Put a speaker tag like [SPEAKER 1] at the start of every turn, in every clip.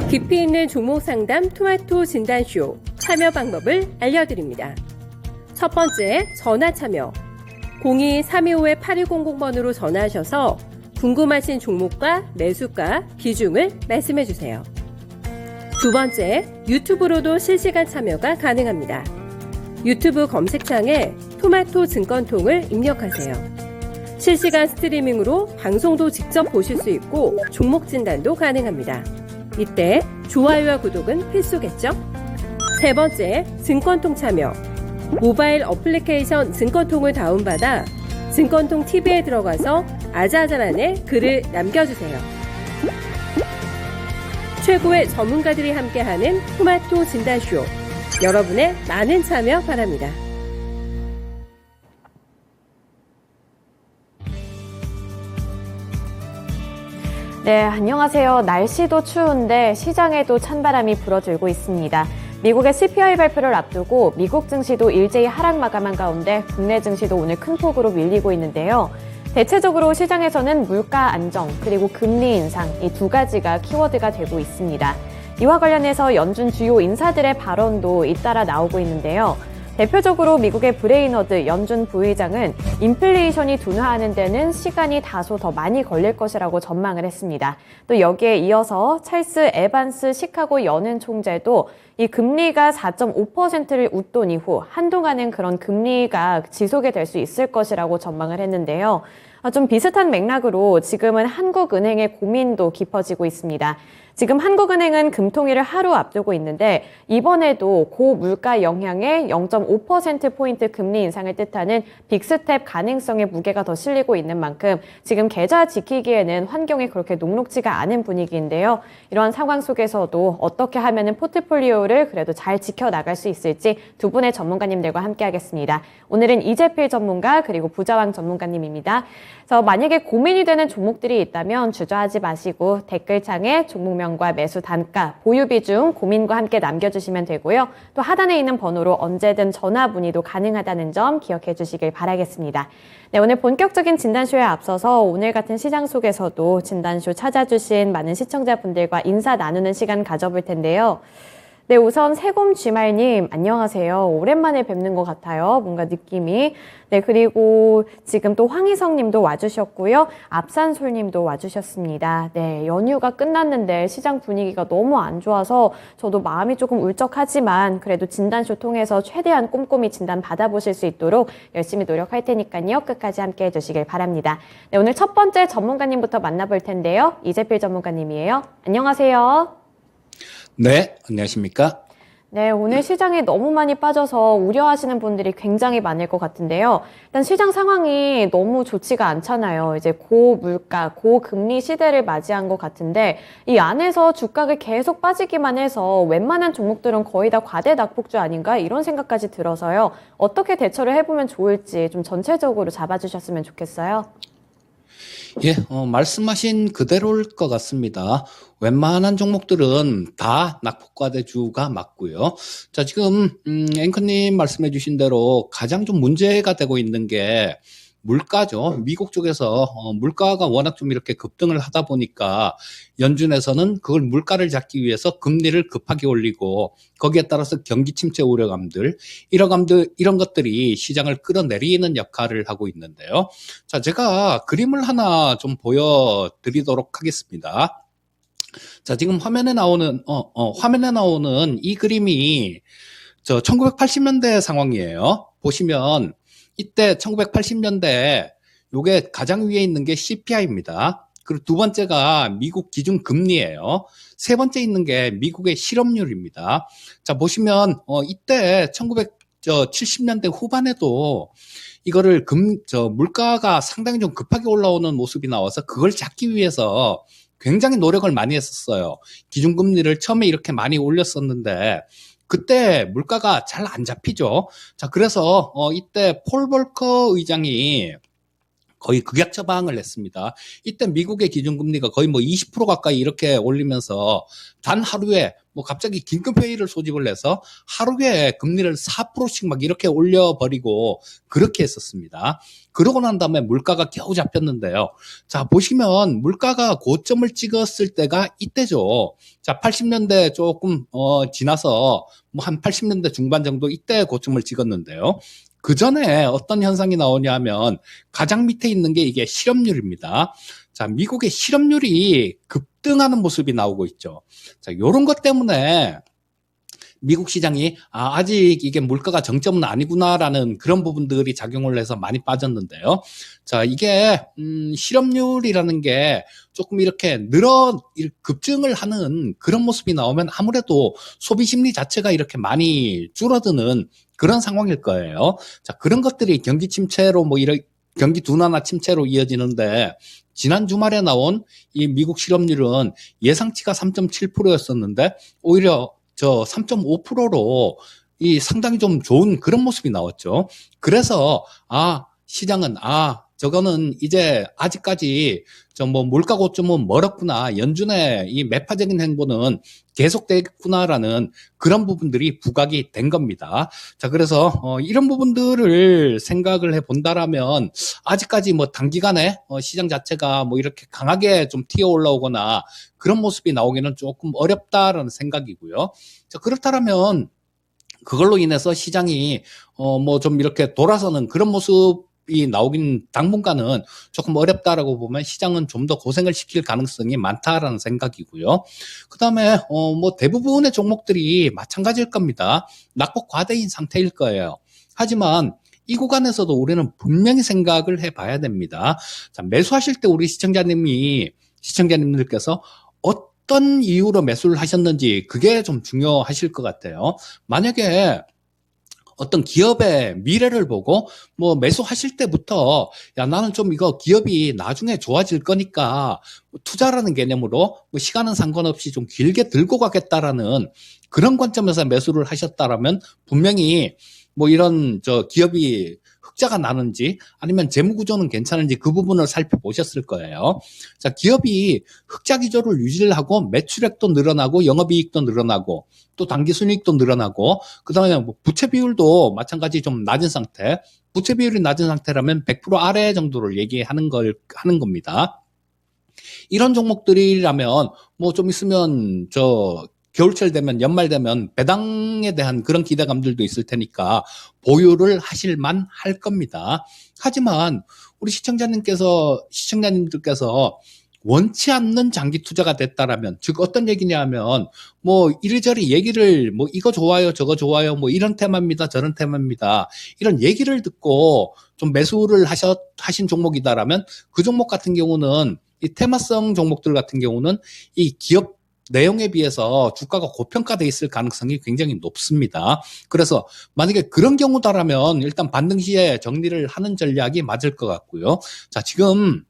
[SPEAKER 1] 깊이 있는 종목 상담 토마토 진단쇼 참여 방법을 알려드립니다. 첫 번째, 전화 참여. 02-325-8200번으로 전화하셔서 궁금하신 종목과 매수가, 비중을 말씀해주세요. 두 번째, 유튜브로도 실시간 참여가 가능합니다. 유튜브 검색창에 토마토 증권통을 입력하세요. 실시간 스트리밍으로 방송도 직접 보실 수 있고 종목 진단도 가능합니다. 이때 좋아요와 구독은 필수겠죠? 세 번째, 증권통 참여. 모바일 어플리케이션 증권통을 다운받아 증권통 TV에 들어가서 아자아자란에 글을 남겨주세요. 최고의 전문가들이 함께하는 토마토 진단쇼. 여러분의 많은 참여 바랍니다.
[SPEAKER 2] 네, 안녕하세요. 날씨도 추운데 시장에도 찬바람이 불어들고 있습니다. 미국의 CPI 발표를 앞두고 미국 증시도 일제히 하락 마감한 가운데 국내 증시도 오늘 큰 폭으로 밀리고 있는데요. 대체적으로 시장에서는 물가 안정 그리고 금리 인상 이 두 가지가 키워드가 되고 있습니다. 이와 관련해서 연준 주요 인사들의 발언도 잇따라 나오고 있는데요. 대표적으로 미국의 브레이너드 연준 부의장은 인플레이션이 둔화하는 데는 시간이 다소 더 많이 걸릴 것이라고 전망을 했습니다. 또 여기에 이어서 찰스 에반스 시카고 연은 총재도 이 금리가 4.5%를 웃돈 이후 한동안은 그런 금리가 지속이 될 수 있을 것이라고 전망을 했는데요. 좀 비슷한 맥락으로 지금은 한국은행의 고민도 깊어지고 있습니다. 지금 한국은행은 금통위를 하루 앞두고 있는데 이번에도 고물가 영향의 0.5%포인트 금리 인상을 뜻하는 빅스텝 가능성의 무게가 더 실리고 있는 만큼 지금 계좌 지키기에는 환경이 그렇게 녹록지가 않은 분위기인데요. 이러한 상황 속에서도 어떻게 하면 포트폴리오를 그래도 잘 지켜나갈 수 있을지 두 분의 전문가님들과 함께하겠습니다. 오늘은 이재필 전문가 그리고 부자왕 전문가님입니다. 그래서 만약에 고민이 되는 종목들이 있다면 주저하지 마시고 댓글창에 종목명과 매수 단가, 보유 비중, 고민과 함께 남겨주시면 되고요. 또 하단에 있는 번호로 언제든 전화 문의도 가능하다는 점 기억해 주시길 바라겠습니다. 네, 오늘 본격적인 진단쇼에 앞서서 오늘 같은 시장 속에서도 진단쇼 찾아주신 많은 시청자분들과 인사 나누는 시간 가져볼 텐데요. 네, 우선 세곰쥐말님 안녕하세요. 오랜만에 뵙는 것 같아요. 뭔가 느낌이. 네, 그리고 지금 또 황희성님도 와주셨고요. 앞산솔님도 와주셨습니다. 네, 연휴가 끝났는데 시장 분위기가 너무 안 좋아서 저도 마음이 조금 울적하지만 그래도 진단쇼 통해서 최대한 꼼꼼히 진단 받아보실 수 있도록 열심히 노력할 테니까요. 끝까지 함께 해주시길 바랍니다. 네, 오늘 첫 번째 전문가님부터 만나볼 텐데요. 이재필 전문가님이에요. 안녕하세요.
[SPEAKER 3] 네, 안녕하십니까?
[SPEAKER 2] 네, 오늘 시장에 너무 많이 빠져서 우려하시는 분들이 굉장히 많을 것 같은데요. 일단 시장 상황이 너무 좋지가 않잖아요. 이제 고물가, 고금리 시대를 맞이한 것 같은데 이 안에서 주가가 계속 빠지기만 해서 웬만한 종목들은 거의 다 과대 낙폭주 아닌가 이런 생각까지 들어서요. 어떻게 대처를 해보면 좋을지 좀 전체적으로 잡아주셨으면 좋겠어요.
[SPEAKER 3] 예, 말씀하신 그대로일 것 같습니다. 웬만한 종목들은 다 낙폭과대주가 맞고요. 자, 지금 앵커님 말씀해 주신 대로 가장 좀 문제가 되고 있는 게 물가죠. 미국 쪽에서 물가가 워낙 좀 이렇게 급등을 하다 보니까 연준에서는 그걸 물가를 잡기 위해서 금리를 급하게 올리고 거기에 따라서 경기 침체 우려감들, 이런 것들이 시장을 끌어내리는 역할을 하고 있는데요. 자, 제가 그림을 하나 좀 보여드리도록 하겠습니다. 자, 지금 화면에 나오는 이 그림이 저 1980년대 상황이에요. 보시면 이때 1980년대 요게 가장 위에 있는 게 CPI입니다. 그리고 두 번째가 미국 기준금리예요. 세 번째 있는 게 미국의 실업률입니다. 자, 보시면 이때 1970년대 후반에도 이거를 물가가 상당히 좀 급하게 올라오는 모습이 나와서 그걸 잡기 위해서 굉장히 노력을 많이 했었어요. 기준금리를 처음에 이렇게 많이 올렸었는데 그때 물가가 잘 안 잡히죠. 자, 그래서 이때 폴 볼커 의장이 거의 극약 처방을 했습니다. 이때 미국의 기준금리가 거의 뭐 20% 가까이 이렇게 올리면서 단 하루에 뭐 갑자기 긴급회의를 소집을 해서 하루에 금리를 4%씩 막 이렇게 올려버리고 그렇게 했었습니다. 그러고 난 다음에 물가가 겨우 잡혔는데요. 자, 보시면 물가가 고점을 찍었을 때가 이때죠. 자, 80년대 조금 지나서 뭐 한 80년대 중반 정도 이때 고점을 찍었는데요. 그 전에 어떤 현상이 나오냐면 가장 밑에 있는 게 이게 실업률입니다. 자, 미국의 실업률이 급등하는 모습이 나오고 있죠. 자, 요런 것 때문에 미국 시장이 아직 이게 물가가 정점은 아니구나라는 그런 부분들이 작용을 해서 많이 빠졌는데요. 자, 이게 실업률이라는 게 조금 이렇게 급증을 하는 그런 모습이 나오면 아무래도 소비 심리 자체가 이렇게 많이 줄어드는 그런 상황일 거예요. 자, 그런 것들이 경기 침체로 뭐 이런 경기 둔화나 침체로 이어지는데 지난 주말에 나온 이 미국 실업률은 예상치가 3.7%였었는데 오히려 저 3.5%로 이 상당히 좀 좋은 그런 모습이 나왔죠. 그래서 시장은 저거는 이제 아직까지 저 뭐 물가 고점은 멀었구나. 연준의 이 매파적인 행보는 계속되겠구나라는 그런 부분들이 부각이 된 겁니다. 자, 그래서 이런 부분들을 생각을 해 본다라면 아직까지 뭐 단기간에 시장 자체가 뭐 이렇게 강하게 좀 튀어 올라오거나 그런 모습이 나오기는 조금 어렵다라는 생각이고요. 자, 그렇다면 그걸로 인해서 시장이 뭐 좀 이렇게 돌아서는 그런 모습 이 나오긴 당분간은 조금 어렵다라고 보면 시장은 좀 더 고생을 시킬 가능성이 많다라는 생각이고요. 그다음에 뭐 대부분의 종목들이 마찬가지일 겁니다. 낙폭 과대인 상태일 거예요. 하지만 이 구간에서도 우리는 분명히 생각을 해봐야 됩니다. 자, 매수하실 때 우리 시청자님들께서 어떤 이유로 매수를 하셨는지 그게 좀 중요하실 것 같아요. 만약에 어떤 기업의 미래를 보고 뭐 매수하실 때부터 나는 좀 이거 기업이 나중에 좋아질 거니까 투자라는 개념으로 뭐 시간은 상관없이 좀 길게 들고 가겠다라는 그런 관점에서 매수를 하셨다라면 분명히 뭐 이런 기업이 흑자가 나는지 아니면 재무 구조는 괜찮은지 그 부분을 살펴보셨을 거예요. 자, 기업이 흑자 기조를 유지를 하고 매출액도 늘어나고 영업이익도 늘어나고 또 당기순이익도 늘어나고 그다음에 뭐 부채 비율도 마찬가지 좀 낮은 상태. 부채 비율이 낮은 상태라면 100% 아래 정도를 얘기하는 겁니다. 이런 종목들이라면 뭐 좀 있으면 겨울철 되면 연말 되면 배당에 대한 그런 기대감들도 있을 테니까 보유를 하실 만할 겁니다. 하지만 우리 시청자님들께서 원치 않는 장기 투자가 됐다라면 즉 어떤 얘기냐면 뭐 이리저리 얘기를 뭐 이거 좋아요 저거 좋아요 뭐 이런 테마입니다 저런 테마입니다 이런 얘기를 듣고 좀 매수를 하신 종목이다라면 그 종목 같은 경우는 이 테마성 종목들 같은 경우는 이 기업 내용에 비해서 주가가 고평가돼 있을 가능성이 굉장히 높습니다. 그래서 만약에 그런 경우다라면 일단 반등 시에 정리를 하는 전략이 맞을 것 같고요. 자, 지금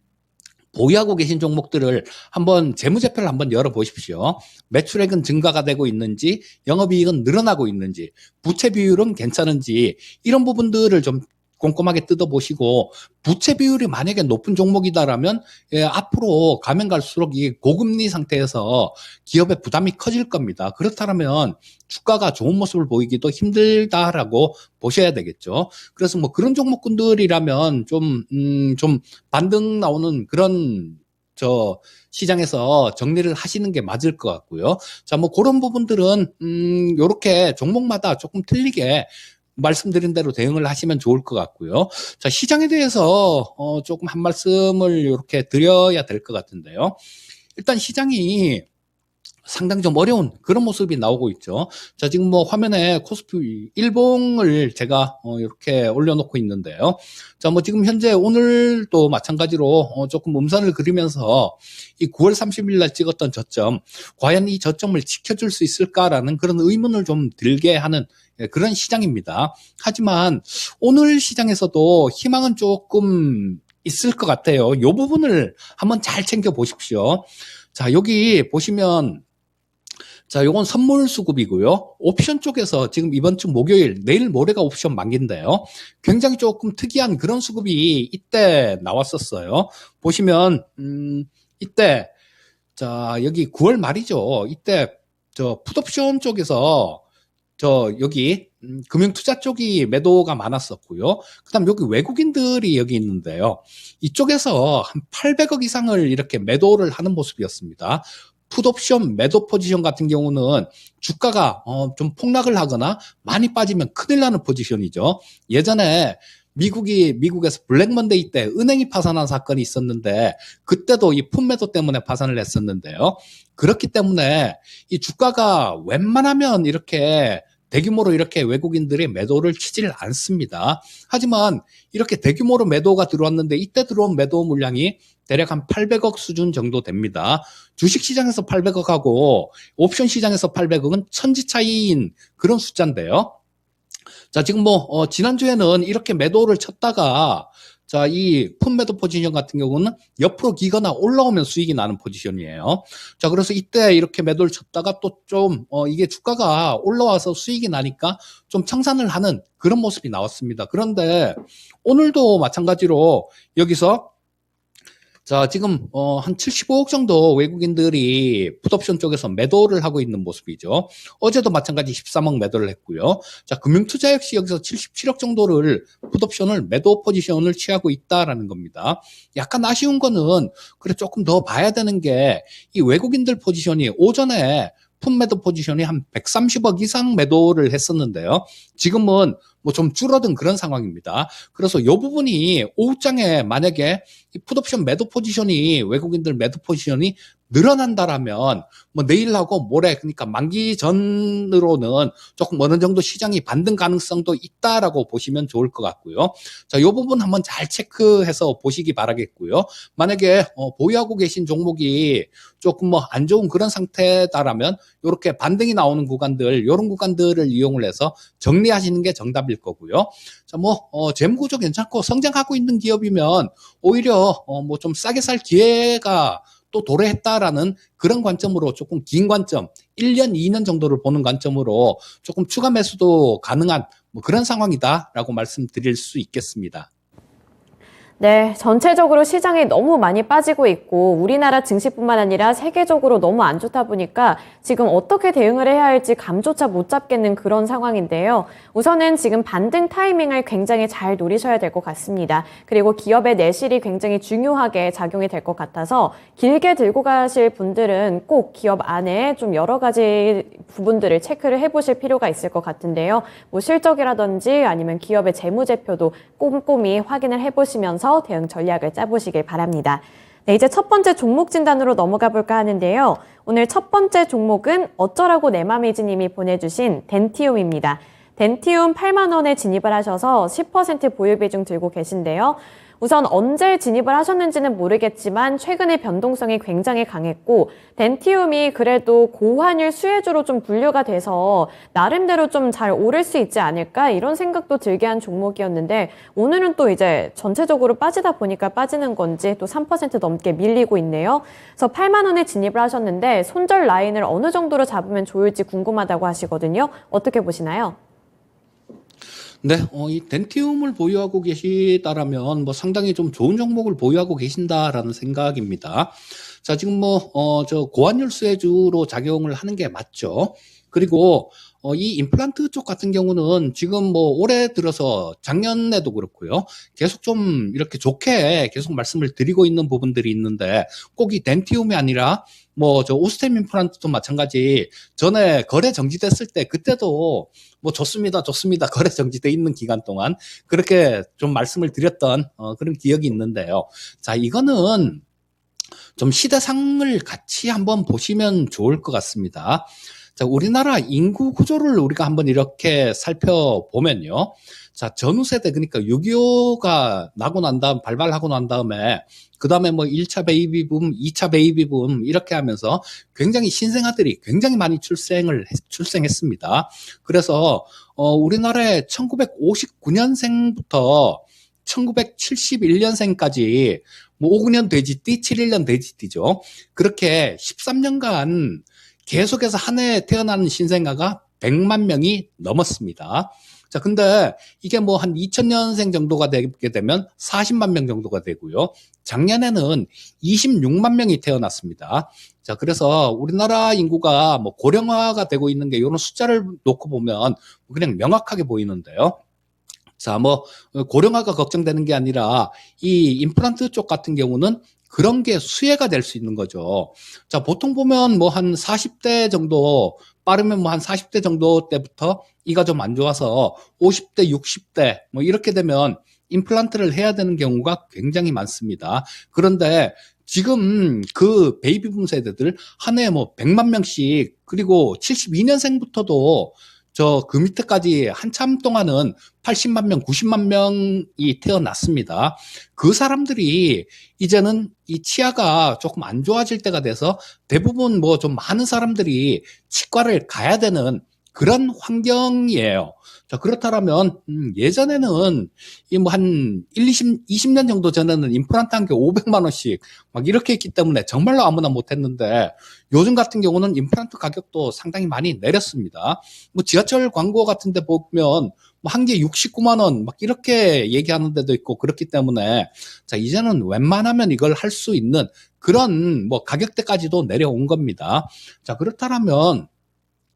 [SPEAKER 3] 보유하고 계신 종목들을 한번 재무제표를 한번 열어보십시오. 매출액은 증가가 되고 있는지, 영업이익은 늘어나고 있는지, 부채 비율은 괜찮은지 이런 부분들을 좀 꼼꼼하게 뜯어보시고 부채 비율이 만약에 높은 종목이다라면 앞으로 가면 갈수록 이 고금리 상태에서 기업의 부담이 커질 겁니다. 그렇다면 주가가 좋은 모습을 보이기도 힘들다라고 보셔야 되겠죠. 그래서 뭐 그런 종목군들이라면 좀 반등 나오는 그런 시장에서 정리를 하시는 게 맞을 것 같고요. 자, 뭐 그런 부분들은 요렇게 종목마다 조금 틀리게 말씀드린 대로 대응을 하시면 좋을 것 같고요. 자, 시장에 대해서 조금 한 말씀을 이렇게 드려야 될 것 같은데요. 일단 시장이 상당히 좀 어려운 그런 모습이 나오고 있죠. 자, 지금 뭐 화면에 코스피 일봉을 제가 이렇게 올려놓고 있는데요. 자, 뭐 지금 현재 오늘도 마찬가지로 조금 음선을 그리면서 이 9월 30일 날 찍었던 저점, 과연 이 저점을 지켜줄 수 있을까라는 그런 의문을 좀 들게 하는 그런 시장입니다. 하지만 오늘 시장에서도 희망은 조금 있을 것 같아요. 이 부분을 한번 잘 챙겨 보십시오. 자, 여기 보시면 자, 요건 선물 수급이고요. 옵션 쪽에서 지금 이번 주 목요일, 내일 모레가 옵션 만기인데요. 굉장히 조금 특이한 그런 수급이 이때 나왔었어요. 보시면, 이때, 자, 여기 9월 말이죠. 이때, 풋옵션 쪽에서, 여기, 금융투자 쪽이 매도가 많았었고요. 그 다음 여기 외국인들이 여기 있는데요. 이쪽에서 한 800억 이상을 이렇게 매도를 하는 모습이었습니다. 풋옵션 매도 포지션 같은 경우는 주가가 좀 폭락을 하거나 많이 빠지면 큰일 나는 포지션이죠. 예전에 미국에서 블랙 먼데이 때 은행이 파산한 사건이 있었는데 그때도 이 풋매도 때문에 파산을 했었는데요. 그렇기 때문에 이 주가가 웬만하면 이렇게 대규모로 이렇게 외국인들이 매도를 치질 않습니다. 하지만 이렇게 대규모로 매도가 들어왔는데 이때 들어온 매도 물량이 대략 한 800억 수준 정도 됩니다. 주식시장에서 800억하고 옵션 시장에서 800억은 천지 차이인 그런 숫자인데요. 자, 지금 지난주에는 이렇게 매도를 쳤다가 자, 이 풋매도 포지션 같은 경우는 옆으로 기거나 올라오면 수익이 나는 포지션이에요. 자, 그래서 이때 이렇게 매도를 쳤다가 또 좀, 이게 주가가 올라와서 수익이 나니까 좀 청산을 하는 그런 모습이 나왔습니다. 그런데 오늘도 마찬가지로 여기서 자, 지금 한 75억 정도 외국인들이 풋옵션 쪽에서 매도를 하고 있는 모습이죠. 어제도 마찬가지 13억 매도를 했고요. 자, 금융투자 역시 여기서 77억 정도를 풋옵션을 매도 포지션을 취하고 있다라는 겁니다. 약간 아쉬운 거는 그래 조금 더 봐야 되는 게 이 외국인들 포지션이 오전에 풋매도 포지션이 한 130억 이상 매도를 했었는데요. 지금은 뭐 좀 줄어든 그런 상황입니다. 그래서 이 부분이 오후장에 만약에 이 풋옵션 매도 포지션이 외국인들 매도 포지션이 늘어난다라면 뭐 내일하고 모레 그러니까 만기 전으로는 조금 어느 정도 시장이 반등 가능성도 있다라고 보시면 좋을 것 같고요. 자, 이 부분 한번 잘 체크해서 보시기 바라겠고요. 만약에 보유하고 계신 종목이 조금 뭐 안 좋은 그런 상태다라면 이렇게 반등이 나오는 구간들, 이런 구간들을 이용을 해서 정리하시는 게 정답일 거고요. 자, 재무구조 괜찮고 성장하고 있는 기업이면 오히려 뭐 좀 싸게 살 기회가 또 도래했다라는 그런 관점으로 조금 긴 관점, 1년, 2년 정도를 보는 관점으로 조금 추가 매수도 가능한 뭐 그런 상황이다라고 말씀드릴 수 있겠습니다.
[SPEAKER 2] 네, 전체적으로 시장이 너무 많이 빠지고 있고 우리나라 증시뿐만 아니라 세계적으로 너무 안 좋다 보니까 지금 어떻게 대응을 해야 할지 감조차 못 잡겠는 그런 상황인데요. 우선은 지금 반등 타이밍을 굉장히 잘 노리셔야 될 것 같습니다. 그리고 기업의 내실이 굉장히 중요하게 작용이 될 것 같아서 길게 들고 가실 분들은 꼭 기업 안에 좀 여러 가지 부분들을 체크를 해보실 필요가 있을 것 같은데요. 뭐 실적이라든지 아니면 기업의 재무제표도 꼼꼼히 확인을 해보시면서 대응 전략을 짜보시길 바랍니다. 네, 이제 첫 번째 종목 진단으로 넘어가 볼까 하는데요. 오늘 첫 번째 종목은 어쩌라고 내 맘이지 님이 보내주신 덴티움입니다. 덴티움 8만 원에 진입을 하셔서 10% 보유 비중 들고 계신데요. 우선 언제 진입을 하셨는지는 모르겠지만 최근에 변동성이 굉장히 강했고 덴티움이 그래도 고환율 수혜주로 좀 분류가 돼서 나름대로 좀 잘 오를 수 있지 않을까 이런 생각도 들게 한 종목이었는데 오늘은 또 이제 전체적으로 빠지다 보니까 빠지는 건지 또 3% 넘게 밀리고 있네요. 그래서 8만 원에 진입을 하셨는데 손절 라인을 어느 정도로 잡으면 좋을지 궁금하다고 하시거든요. 어떻게 보시나요?
[SPEAKER 3] 네, 이 덴티움을 보유하고 계시다라면 뭐 상당히 좀 좋은 종목을 보유하고 계신다라는 생각입니다. 자, 지금 고환율 수혜주로 작용을 하는 게 맞죠. 그리고 이 임플란트 쪽 같은 경우는 지금 올해 들어서 작년에도 그렇고요. 계속 좀 이렇게 좋게 계속 말씀을 드리고 있는 부분들이 있는데 꼭 이 덴티움이 아니라 오스템 임플란트도 마찬가지 전에 거래 정지됐을 때 그때도 좋습니다. 거래 정지돼 있는 기간 동안 그렇게 좀 말씀을 드렸던 그런 기억이 있는데요. 자, 이거는 좀 시대상을 같이 한번 보시면 좋을 것 같습니다. 자, 우리나라 인구 구조를 우리가 한번 이렇게 살펴보면요. 자, 전후 세대, 그러니까 6.25가 나고 난 다음, 발발하고 난 다음에, 그 다음에 1차 베이비붐, 2차 베이비붐, 이렇게 하면서 굉장히 신생아들이 굉장히 많이 출생했습니다. 그래서, 우리나라에 1959년생부터 1971년생까지 59년 돼지띠, 71년 돼지띠죠. 그렇게 13년간 계속해서 한 해에 태어나는 신생아가 100만 명이 넘었습니다. 자, 근데 이게 뭐 한 2000년생 정도가 되게 되면 40만 명 정도가 되고요. 작년에는 26만 명이 태어났습니다. 자, 그래서 우리나라 인구가 뭐 고령화가 되고 있는 게 이런 숫자를 놓고 보면 그냥 명확하게 보이는데요. 자, 뭐 고령화가 걱정되는 게 아니라 이 임플란트 쪽 같은 경우는 그런 게 수혜가 될 수 있는 거죠. 자, 보통 보면 뭐 한 40대 정도, 빠르면 뭐 한 40대 정도 때부터 이가 좀 안 좋아서 50대, 60대 뭐 이렇게 되면 임플란트를 해야 되는 경우가 굉장히 많습니다. 그런데 지금 그 베이비붐 세대들 한 해에 뭐 100만 명씩, 그리고 72년생부터도 저 그 밑에까지 한참 동안은 80만 명, 90만 명이 태어났습니다. 그 사람들이 이제는 이 치아가 조금 안 좋아질 때가 돼서 대부분 뭐 좀 많은 사람들이 치과를 가야 되는 그런 환경이에요. 자, 그렇다면 예전에는 이 뭐 한 20년 정도 전에는 임플란트 한 개 500만 원씩 막 이렇게 했기 때문에 정말로 아무나 못 했는데, 요즘 같은 경우는 임플란트 가격도 상당히 많이 내렸습니다. 뭐 지하철 광고 같은 데 보면 뭐 한 개 69만 원 막 이렇게 얘기하는 데도 있고 그렇기 때문에, 자, 이제는 웬만하면 이걸 할 수 있는 그런 뭐 가격대까지도 내려온 겁니다. 자, 그렇다면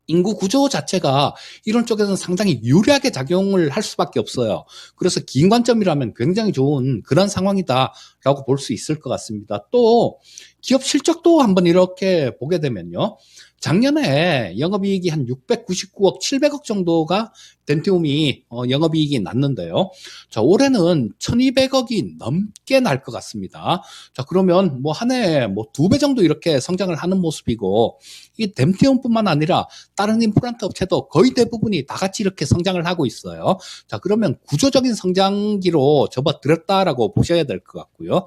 [SPEAKER 3] 인구 구조 자체가 이런 쪽에서는 상당히 유리하게 작용을 할 수밖에 없어요. 그래서 긴 관점이라면 굉장히 좋은 그런 상황이다라고 볼 수 있을 것 같습니다. 또 기업 실적도 한번 이렇게 보게 되면요. 작년에 영업이익이 한 699억, 700억 정도가 덴티움이 영업이익이 났는데요. 자, 올해는 1200억이 넘게 날 것 같습니다. 자, 그러면 뭐 한 해에 뭐 2배 정도 이렇게 성장을 하는 모습이고, 이 덴티움뿐만 아니라 다른 임플란트 업체도 거의 대부분이 다 같이 이렇게 성장을 하고 있어요. 자, 그러면 구조적인 성장기로 접어들었다라고 보셔야 될 것 같고요.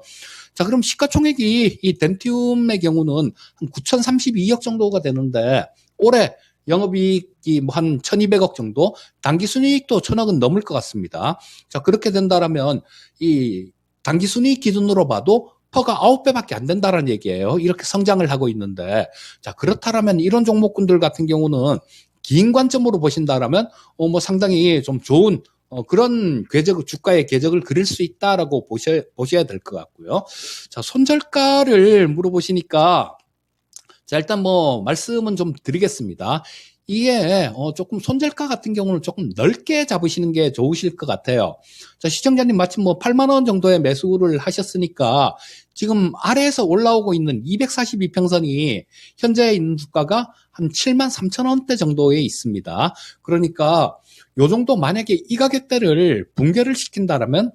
[SPEAKER 3] 자, 그럼 시가총액이 이 덴티움의 경우는 한 9,032억 정도가 되는데, 올해 영업이익이 뭐 한 1,200억 정도, 당기순이익도 1,000억은 넘을 것 같습니다. 자, 그렇게 된다라면 이 당기순이익 기준으로 봐도 퍼가 9배밖에 안 된다는 얘기예요. 이렇게 성장을 하고 있는데, 자, 그렇다면 이런 종목군들 같은 경우는 긴 관점으로 보신다라면 뭐 상당히 좀 좋은 그런 주가의 궤적을 그릴 수 있다라고 보셔야 될 것 같고요. 자, 손절가를 물어보시니까, 자, 일단 뭐 말씀은 좀 드리겠습니다. 이게 조금 손절가 같은 경우는 조금 넓게 잡으시는 게 좋으실 것 같아요. 자, 시청자님 마침 뭐 8만 원 정도의 매수를 하셨으니까 지금 아래에서 올라오고 있는 242평선이 현재 있는 주가가 한 7만 3천 원대 정도에 있습니다. 그러니까 요 정도 만약에 이 가격대를 붕괴를 시킨다라면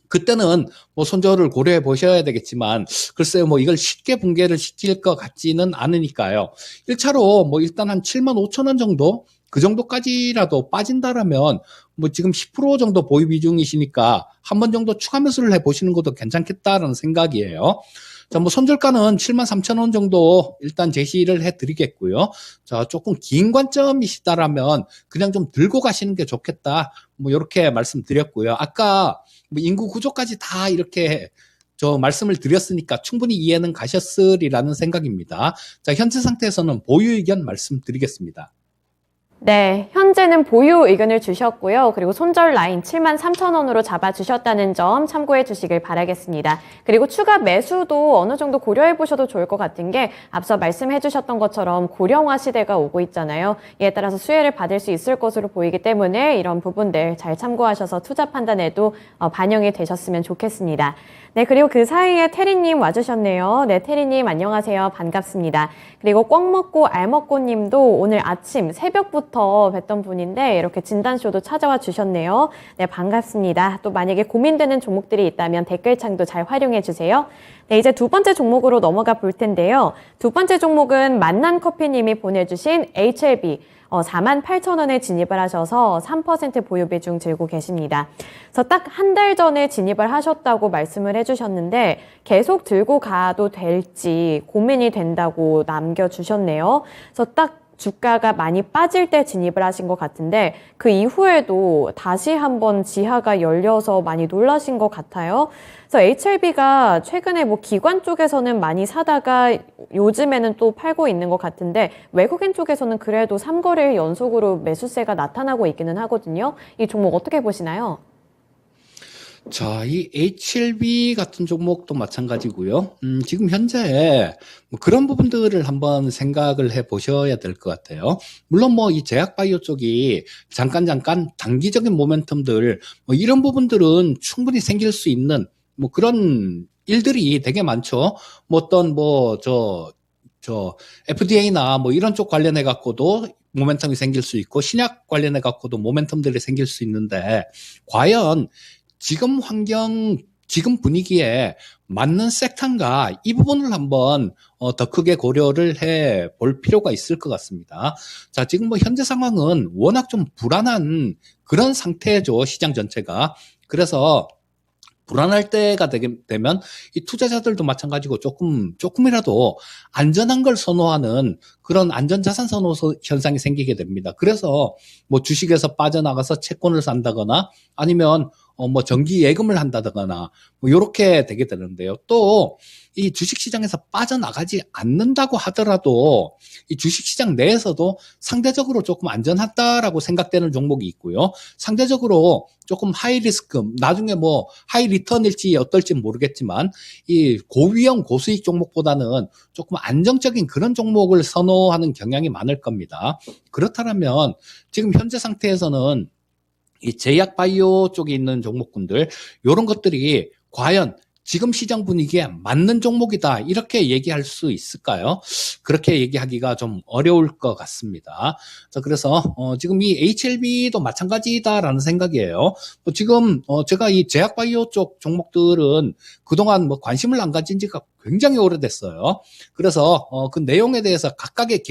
[SPEAKER 3] 그때는 뭐 손절을 고려해 보셔야 되겠지만, 글쎄요, 뭐 이걸 쉽게 붕괴를 시킬 것 같지는 않으니까요. 1차로 뭐 일단 한 7만 5천 원 정도, 그 정도까지라도 빠진다라면 뭐 지금 10% 정도 보유 비중이시니까 한 번 정도 추가 매수를 해 보시는 것도 괜찮겠다라는 생각이에요. 자, 뭐 손절가는 7만 3천 원 정도 일단 제시를 해 드리겠고요. 자, 조금 긴 관점이시다라면 그냥 좀 들고 가시는 게 좋겠다. 뭐 이렇게 말씀드렸고요. 아까 뭐 인구 구조까지 다 이렇게 저 말씀을 드렸으니까 충분히 이해는 가셨으리라는 생각입니다. 자, 현재 상태에서는 보유 의견 말씀드리겠습니다.
[SPEAKER 2] 네, 현재는 보유 의견을 주셨고요. 그리고 손절 라인 7만 3천 원으로 잡아주셨다는 점 참고해 주시길 바라겠습니다. 그리고 추가 매수도 어느 정도 고려해 보셔도 좋을 것 같은 게, 앞서 말씀해 주셨던 것처럼 고령화 시대가 오고 있잖아요. 이에 따라서 수혜를 받을 수 있을 것으로 보이기 때문에 이런 부분들 잘 참고하셔서 투자 판단에도 반영이 되셨으면 좋겠습니다. 네, 그리고 그 사이에 태리님 와주셨네요. 네, 태리님 안녕하세요. 반갑습니다. 그리고 꿩 먹고 알 먹고 님도 오늘 아침 새벽부터 뵀던 분인데 이렇게 진단쇼도 찾아와 주셨네요. 네, 반갑습니다. 또 만약에 고민되는 종목들이 있다면 댓글창도 잘 활용해 주세요. 네, 이제 두 번째 종목으로 넘어가 볼 텐데요. 두 번째 종목은 만난커피님이 보내주신 HLB 48,000원에 진입을 하셔서 3% 보유 비중 들고 계십니다. 그래서 딱 한 달 전에 진입을 하셨다고 말씀을 해주셨는데 계속 들고 가도 될지 고민이 된다고 남겨주셨네요. 그래서 딱 주가가 많이 빠질 때 진입을 하신 것 같은데 그 이후에도 다시 한번 지하가 열려서 많이 놀라신 것 같아요. 그래서 HLB가 최근에 뭐 기관 쪽에서는 많이 사다가 요즘에는 또 팔고 있는 것 같은데 외국인 쪽에서는 그래도 3거래일 연속으로 매수세가 나타나고 있기는 하거든요. 이 종목 어떻게 보시나요?
[SPEAKER 3] 자, 이 HLB 같은 종목도 마찬가지고요. 지금 현재 뭐 그런 부분들을 한번 생각을 해 보셔야 될 것 같아요. 물론 뭐 이 제약바이오 쪽이 잠깐 단기적인 모멘텀들 뭐 이런 부분들은 충분히 생길 수 있는 뭐 그런 일들이 되게 많죠. 뭐 어떤 FDA나 뭐 이런 쪽 관련해 갖고도 모멘텀이 생길 수 있고 신약 관련해 갖고도 모멘텀들이 생길 수 있는데 과연 지금 환경, 지금 분위기에 맞는 섹터인가 이 부분을 한번 더 크게 고려를 해 볼 필요가 있을 것 같습니다. 자, 지금 뭐 현재 상황은 워낙 좀 불안한 그런 상태죠, 시장 전체가. 그래서 불안할 때가 되면 이 투자자들도 마찬가지고 조금이라도 안전한 걸 선호하는 그런 안전자산 선호 현상이 생기게 됩니다. 그래서 뭐 주식에서 빠져나가서 채권을 산다거나 아니면 뭐 정기 예금을 한다거나 뭐 이렇게 되게 되는데요. 또 이 주식시장에서 빠져나가지 않는다고 하더라도 이 주식시장 내에서도 상대적으로 조금 안전하다라고 생각되는 종목이 있고요. 상대적으로 조금 하이 리스크, 나중에 뭐 하이 리턴일지 어떨지 모르겠지만 이 고위험 고수익 종목보다는 조금 안정적인 그런 종목을 선호하는 경향이 많을 겁니다. 그렇다면 지금 현재 상태에서는 이 제약 바이오 쪽에 있는 종목군들 이런 것들이 과연 지금 시장 분위기에 맞는 종목이다 이렇게 얘기할 수 있을까요? 그렇게 얘기하기가 좀 어려울 것 같습니다. 자, 그래서 지금 이 HLB도 마찬가지다라는 생각이에요. 지금 제가 이 제약 바이오 쪽 종목들은 그동안 뭐 관심을 안 가진 지가 굉장히 오래됐어요. 그래서 그 내용에 대해서 각각의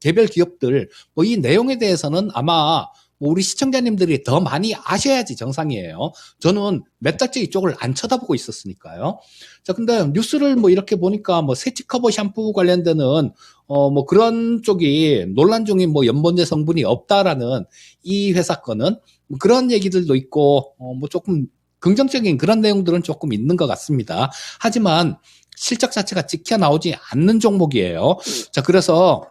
[SPEAKER 3] 개별 기업들 뭐 이 내용에 대해서는 아마 우리 시청자님들이 더 많이 아셔야지 정상이에요. 저는 몇 달째 이쪽을 안 쳐다보고 있었으니까요. 자, 근데 뉴스를 뭐 이렇게 보니까 뭐 세치 커버 샴푸 관련되는 뭐 그런 쪽이 논란 중인 뭐 연번제 성분이 없다라는 이 회사 거는 뭐 그런 얘기들도 있고 뭐 조금 긍정적인 그런 내용들은 조금 있는 것 같습니다. 하지만 실적 자체가 찍혀 나오지 않는 종목이에요. 자, 그래서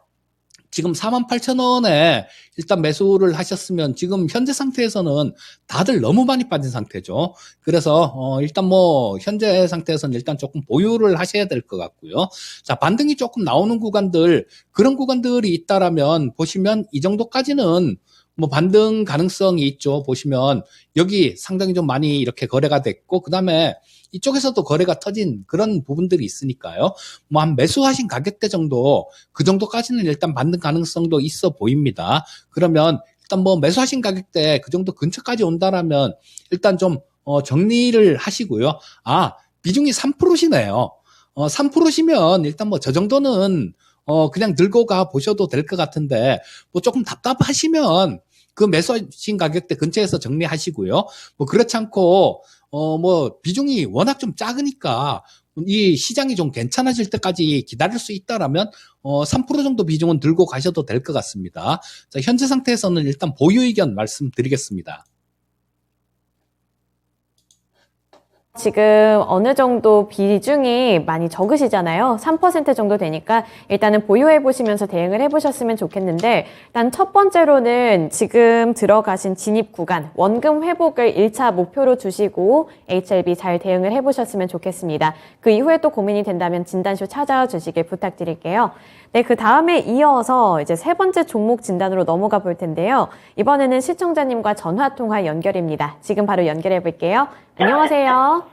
[SPEAKER 3] 지금 48,000원에 일단 매수를 하셨으면 지금 현재 상태에서는 다들 너무 많이 빠진 상태죠. 그래서 일단 뭐 현재 상태에서는 일단 조금 보유를 하셔야 될 것 같고요. 자, 반등이 조금 나오는 구간들 그런 구간들이 있다라면 보시면 이 정도까지는 뭐 반등 가능성이 있죠. 보시면 여기 상당히 좀 많이 이렇게 거래가 됐고 그다음에 이쪽에서도 거래가 터진 그런 부분들이 있으니까요. 뭐 한 매수하신 가격대 정도 그 정도까지는 일단 반등 가능성도 있어 보입니다. 그러면 일단 뭐 매수하신 가격대 그 정도 근처까지 온다라면 일단 좀 정리를 하시고요. 아, 비중이 3%시네요. 3%시면 일단 뭐 저 정도는 그냥 들고 가 보셔도 될 것 같은데 뭐 조금 답답하시면 그 매수하신 가격대 근처에서 정리하시고요. 뭐 그렇지 않고 뭐 비중이 워낙 좀 작으니까 이 시장이 좀 괜찮아질 때까지 기다릴 수 있다라면 3% 정도 비중은 들고 가셔도 될 것 같습니다. 자, 현재 상태에서는 일단 보유 의견 말씀드리겠습니다.
[SPEAKER 2] 지금 어느 정도 비중이 많이 적으시잖아요. 3% 정도 되니까 일단은 보유해 보시면서 대응을 해 보셨으면 좋겠는데 일단 첫 번째로는 지금 들어가신 진입 구간 원금 회복을 1차 목표로 두시고 HLB 잘 대응을 해 보셨으면 좋겠습니다. 그 이후에 또 고민이 된다면 진단쇼 찾아와 주시길 부탁드릴게요. 네, 그 다음에 이어서 이제 세 번째 종목 진단으로 넘어가 볼 텐데요. 이번에는 시청자님과 전화 통화 연결입니다. 지금 바로 연결해 볼게요. 안녕하세요.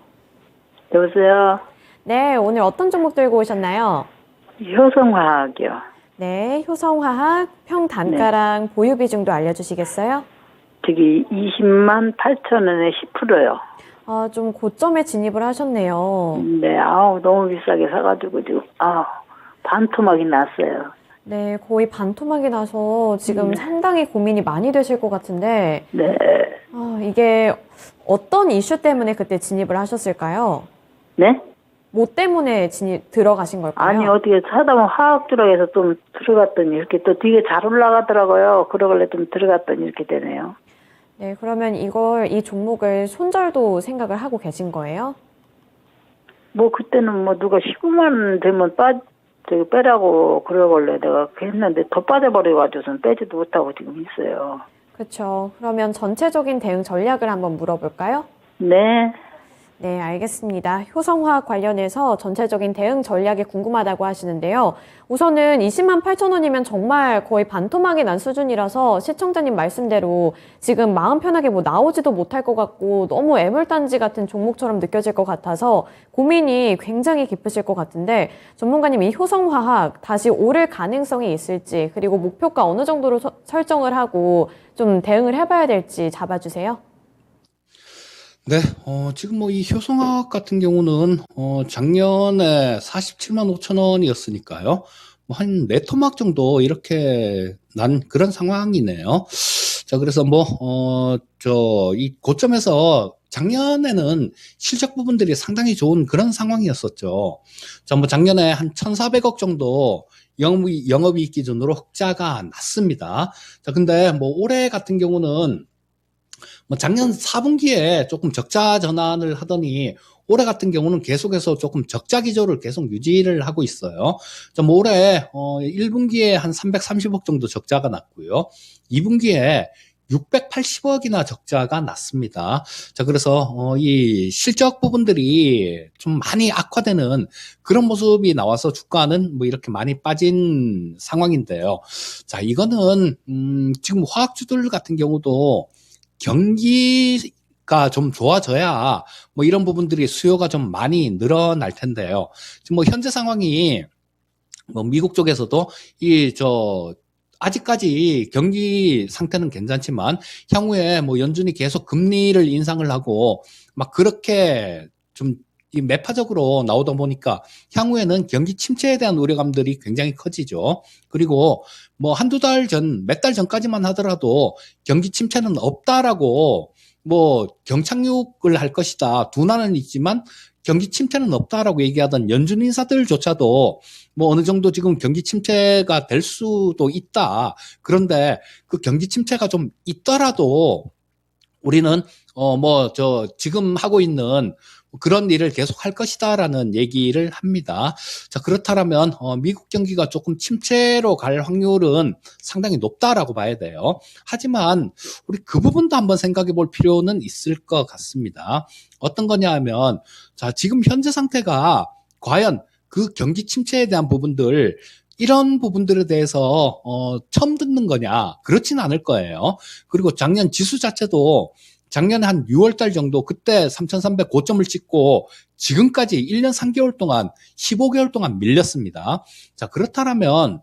[SPEAKER 4] 여보세요?
[SPEAKER 2] 네, 오늘 어떤 종목 들고 오셨나요?
[SPEAKER 4] 효성화학이요.
[SPEAKER 2] 네, 효성화학 평단가랑 보유 비중도 알려주시겠어요?
[SPEAKER 4] 저기 20만 8천 원에 10%요.
[SPEAKER 2] 아, 좀 고점에 진입을 하셨네요.
[SPEAKER 4] 네, 너무 비싸게 사가지고 지금, 반토막이 났어요.
[SPEAKER 2] 네, 거의 반토막이 나서 지금 상당히 고민이 많이 되실 것 같은데,
[SPEAKER 4] 네.
[SPEAKER 2] 이게 어떤 이슈 때문에 그때 진입을 하셨을까요?
[SPEAKER 4] 네?
[SPEAKER 2] 뭐 때문에 들어가신 걸까요?
[SPEAKER 4] 아니, 어떻게 하다 보면 화학 조락에서 좀 들어갔더니 이렇게 또 되게 잘 올라가더라고요. 그러길래 좀 들어갔더니 이렇게 되네요.
[SPEAKER 2] 네, 그러면 이 종목을 손절도 생각을 하고 계신 거예요?
[SPEAKER 4] 뭐 그때는 뭐 누가 15만 원 되면 저기 빼라고 그러길래 내가 했는데 더 빠져버려가지고선 빼지도 못하고 지금 있어요.
[SPEAKER 2] 그렇죠. 그러면 전체적인 대응 전략을 한번 물어볼까요?
[SPEAKER 4] 네.
[SPEAKER 2] 네, 알겠습니다. 효성화학 관련해서 전체적인 대응 전략이 궁금하다고 하시는데요. 우선은 20만 8천 원이면 정말 거의 반토막이 난 수준이라서 시청자님 말씀대로 지금 마음 편하게 뭐 나오지도 못할 것 같고 너무 애물단지 같은 종목처럼 느껴질 것 같아서 고민이 굉장히 깊으실 것 같은데 전문가님 이 효성화학 다시 오를 가능성이 있을지 그리고 목표가 어느 정도로 설정을 하고 좀 대응을 해봐야 될지 잡아주세요.
[SPEAKER 3] 네, 지금 뭐 이 효성화학 같은 경우는, 작년에 47만 5천 원이었으니까요. 뭐 한 4토막 정도 이렇게 난 그런 상황이네요. 자, 그래서 이 고점에서 작년에는 실적 부분들이 상당히 좋은 그런 상황이었었죠. 자, 뭐 작년에 한 1,400억 정도 영업이익 기준으로 흑자가 났습니다. 자, 근데 뭐 올해 같은 경우는 뭐 작년 4분기에 조금 적자 전환을 하더니 올해 같은 경우는 계속해서 조금 적자 기조를 계속 유지를 하고 있어요. 뭐 올해 1분기에 한 330억 정도 적자가 났고요. 2분기에 680억이나 적자가 났습니다. 자, 그래서 이 실적 부분들이 좀 많이 악화되는 그런 모습이 나와서 주가는 뭐 이렇게 많이 빠진 상황인데요. 자, 이거는 지금 화학주들 같은 경우도 경기가 좀 좋아져야 뭐 이런 부분들이 수요가 좀 많이 늘어날 텐데요. 지금 뭐 현재 상황이 뭐 미국 쪽에서도 아직까지 경기 상태는 괜찮지만 향후에 뭐 연준이 계속 금리를 인상을 하고 막 그렇게 좀 이 매파적으로 나오다 보니까 향후에는 경기 침체에 대한 우려감들이 굉장히 커지죠. 그리고 뭐 몇 달 전까지만 하더라도 경기 침체는 없다라고 뭐 경착륙을 할 것이다. 둔화는 있지만 경기 침체는 없다라고 얘기하던 연준 인사들조차도 뭐 어느 정도 지금 경기 침체가 될 수도 있다. 그런데 그 경기 침체가 좀 있더라도 우리는 지금 하고 있는 그런 일을 계속 할 것이다라는 얘기를 합니다. 자, 그렇다면 미국 경기가 조금 침체로 갈 확률은 상당히 높다라고 봐야 돼요. 하지만 우리 그 부분도 한번 생각해 볼 필요는 있을 것 같습니다. 어떤 거냐 하면 자, 지금 현재 상태가 과연 그 경기 침체에 대한 부분들 이런 부분들에 대해서 처음 듣는 거냐? 그렇지는 않을 거예요. 그리고 작년 지수 자체도 작년에 한 6월 달 정도 그때 3,300 고점을 찍고 지금까지 1년 3개월 동안 15개월 동안 밀렸습니다. 자, 그렇다면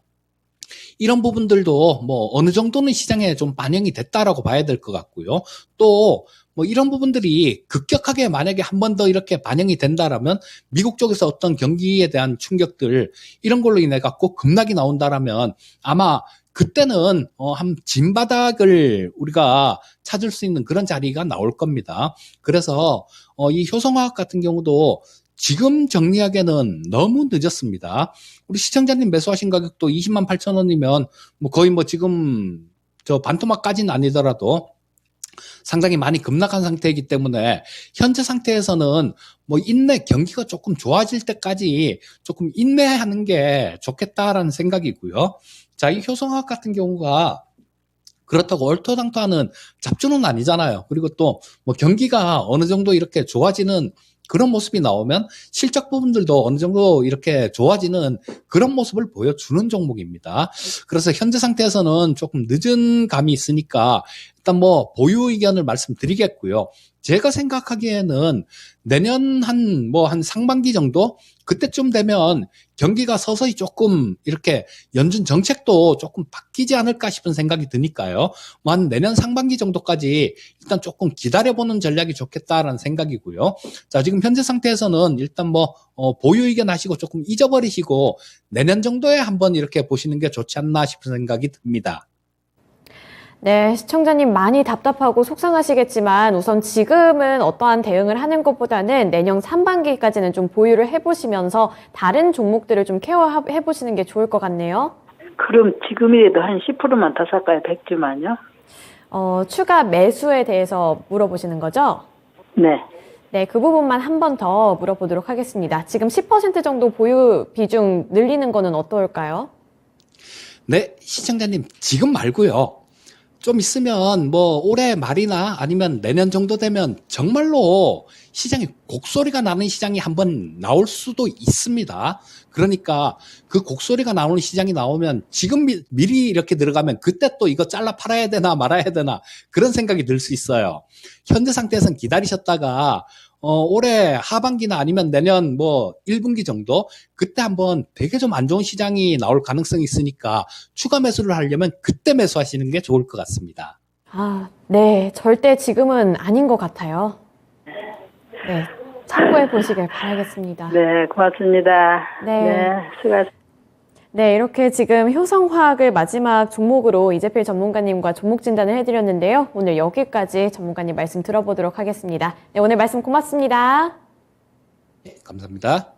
[SPEAKER 3] 이런 부분들도 뭐 어느 정도는 시장에 좀 반영이 됐다라고 봐야 될 것 같고요. 또 뭐 이런 부분들이 급격하게 만약에 한 번 더 이렇게 반영이 된다라면 미국 쪽에서 어떤 경기에 대한 충격들 이런 걸로 인해 갖고 급락이 나온다라면 아마 그때는 한 진바닥을 우리가 찾을 수 있는 그런 자리가 나올 겁니다. 그래서 이 효성화학 같은 경우도 지금 정리하기에는 너무 늦었습니다. 우리 시청자님 매수하신 가격도 20만 8천 원이면 뭐 거의 뭐 지금 저 반토막까지는 아니더라도 상당히 많이 급락한 상태이기 때문에 현재 상태에서는 뭐 경기가 조금 좋아질 때까지 조금 인내하는 게 좋겠다라는 생각이고요. 자, 이 효성화학 같은 경우가 그렇다고 얼토당토하는 잡주는 아니잖아요. 그리고 또 뭐 경기가 어느 정도 이렇게 좋아지는 그런 모습이 나오면 실적 부분들도 어느 정도 이렇게 좋아지는 그런 모습을 보여주는 종목입니다. 그래서 현재 상태에서는 조금 늦은 감이 있으니까 일단 뭐 보유 의견을 말씀드리겠고요. 제가 생각하기에는 내년 한 상반기 정도 그때쯤 되면 경기가 서서히 조금 이렇게 연준 정책도 조금 바뀌지 않을까 싶은 생각이 드니까요. 뭐 한 내년 상반기 정도까지 일단 조금 기다려보는 전략이 좋겠다라는 생각이고요. 자, 지금 현재 상태에서는 일단 보유 의견 하시고 조금 잊어버리시고 내년 정도에 한번 이렇게 보시는 게 좋지 않나 싶은 생각이 듭니다.
[SPEAKER 2] 네, 시청자님 많이 답답하고 속상하시겠지만 우선 지금은 어떠한 대응을 하는 것보다는 내년 상반기까지는 좀 보유를 해보시면서 다른 종목들을 좀 케어해보시는 게 좋을 것 같네요.
[SPEAKER 4] 그럼 지금이라도 한 10%만 더 살까요? 100주만요?
[SPEAKER 2] 추가 매수에 대해서 물어보시는 거죠?
[SPEAKER 4] 네.
[SPEAKER 2] 네, 그 부분만 한 번 더 물어보도록 하겠습니다. 지금 10% 정도 보유 비중 늘리는 거는 어떨까요?
[SPEAKER 3] 네, 시청자님, 지금 말고요. 좀 있으면 뭐 올해 말이나 아니면 내년 정도 되면 정말로 시장에 곡소리가 나는 시장이 한번 나올 수도 있습니다. 그러니까 그 곡소리가 나오는 시장이 나오면 지금 미리 이렇게 들어가면 그때 또 이거 잘라 팔아야 되나 말아야 되나 그런 생각이 들 수 있어요. 현재 상태에서는 기다리셨다가 올해 하반기나 아니면 내년 뭐 1분기 정도 그때 한번 되게 좀 안 좋은 시장이 나올 가능성이 있으니까 추가 매수를 하려면 그때 매수하시는 게 좋을 것 같습니다.
[SPEAKER 2] 아, 네, 절대 지금은 아닌 것 같아요. 네, 참고해 보시길 바라겠습니다.
[SPEAKER 4] 네, 고맙습니다.
[SPEAKER 2] 네.
[SPEAKER 4] 수고하셨습니다.
[SPEAKER 2] 네, 이렇게 지금 효성화학을 마지막 종목으로 이재필 전문가님과 종목 진단을 해드렸는데요. 오늘 여기까지 전문가님 말씀 들어보도록 하겠습니다. 네, 오늘 말씀 고맙습니다.
[SPEAKER 3] 네, 감사합니다.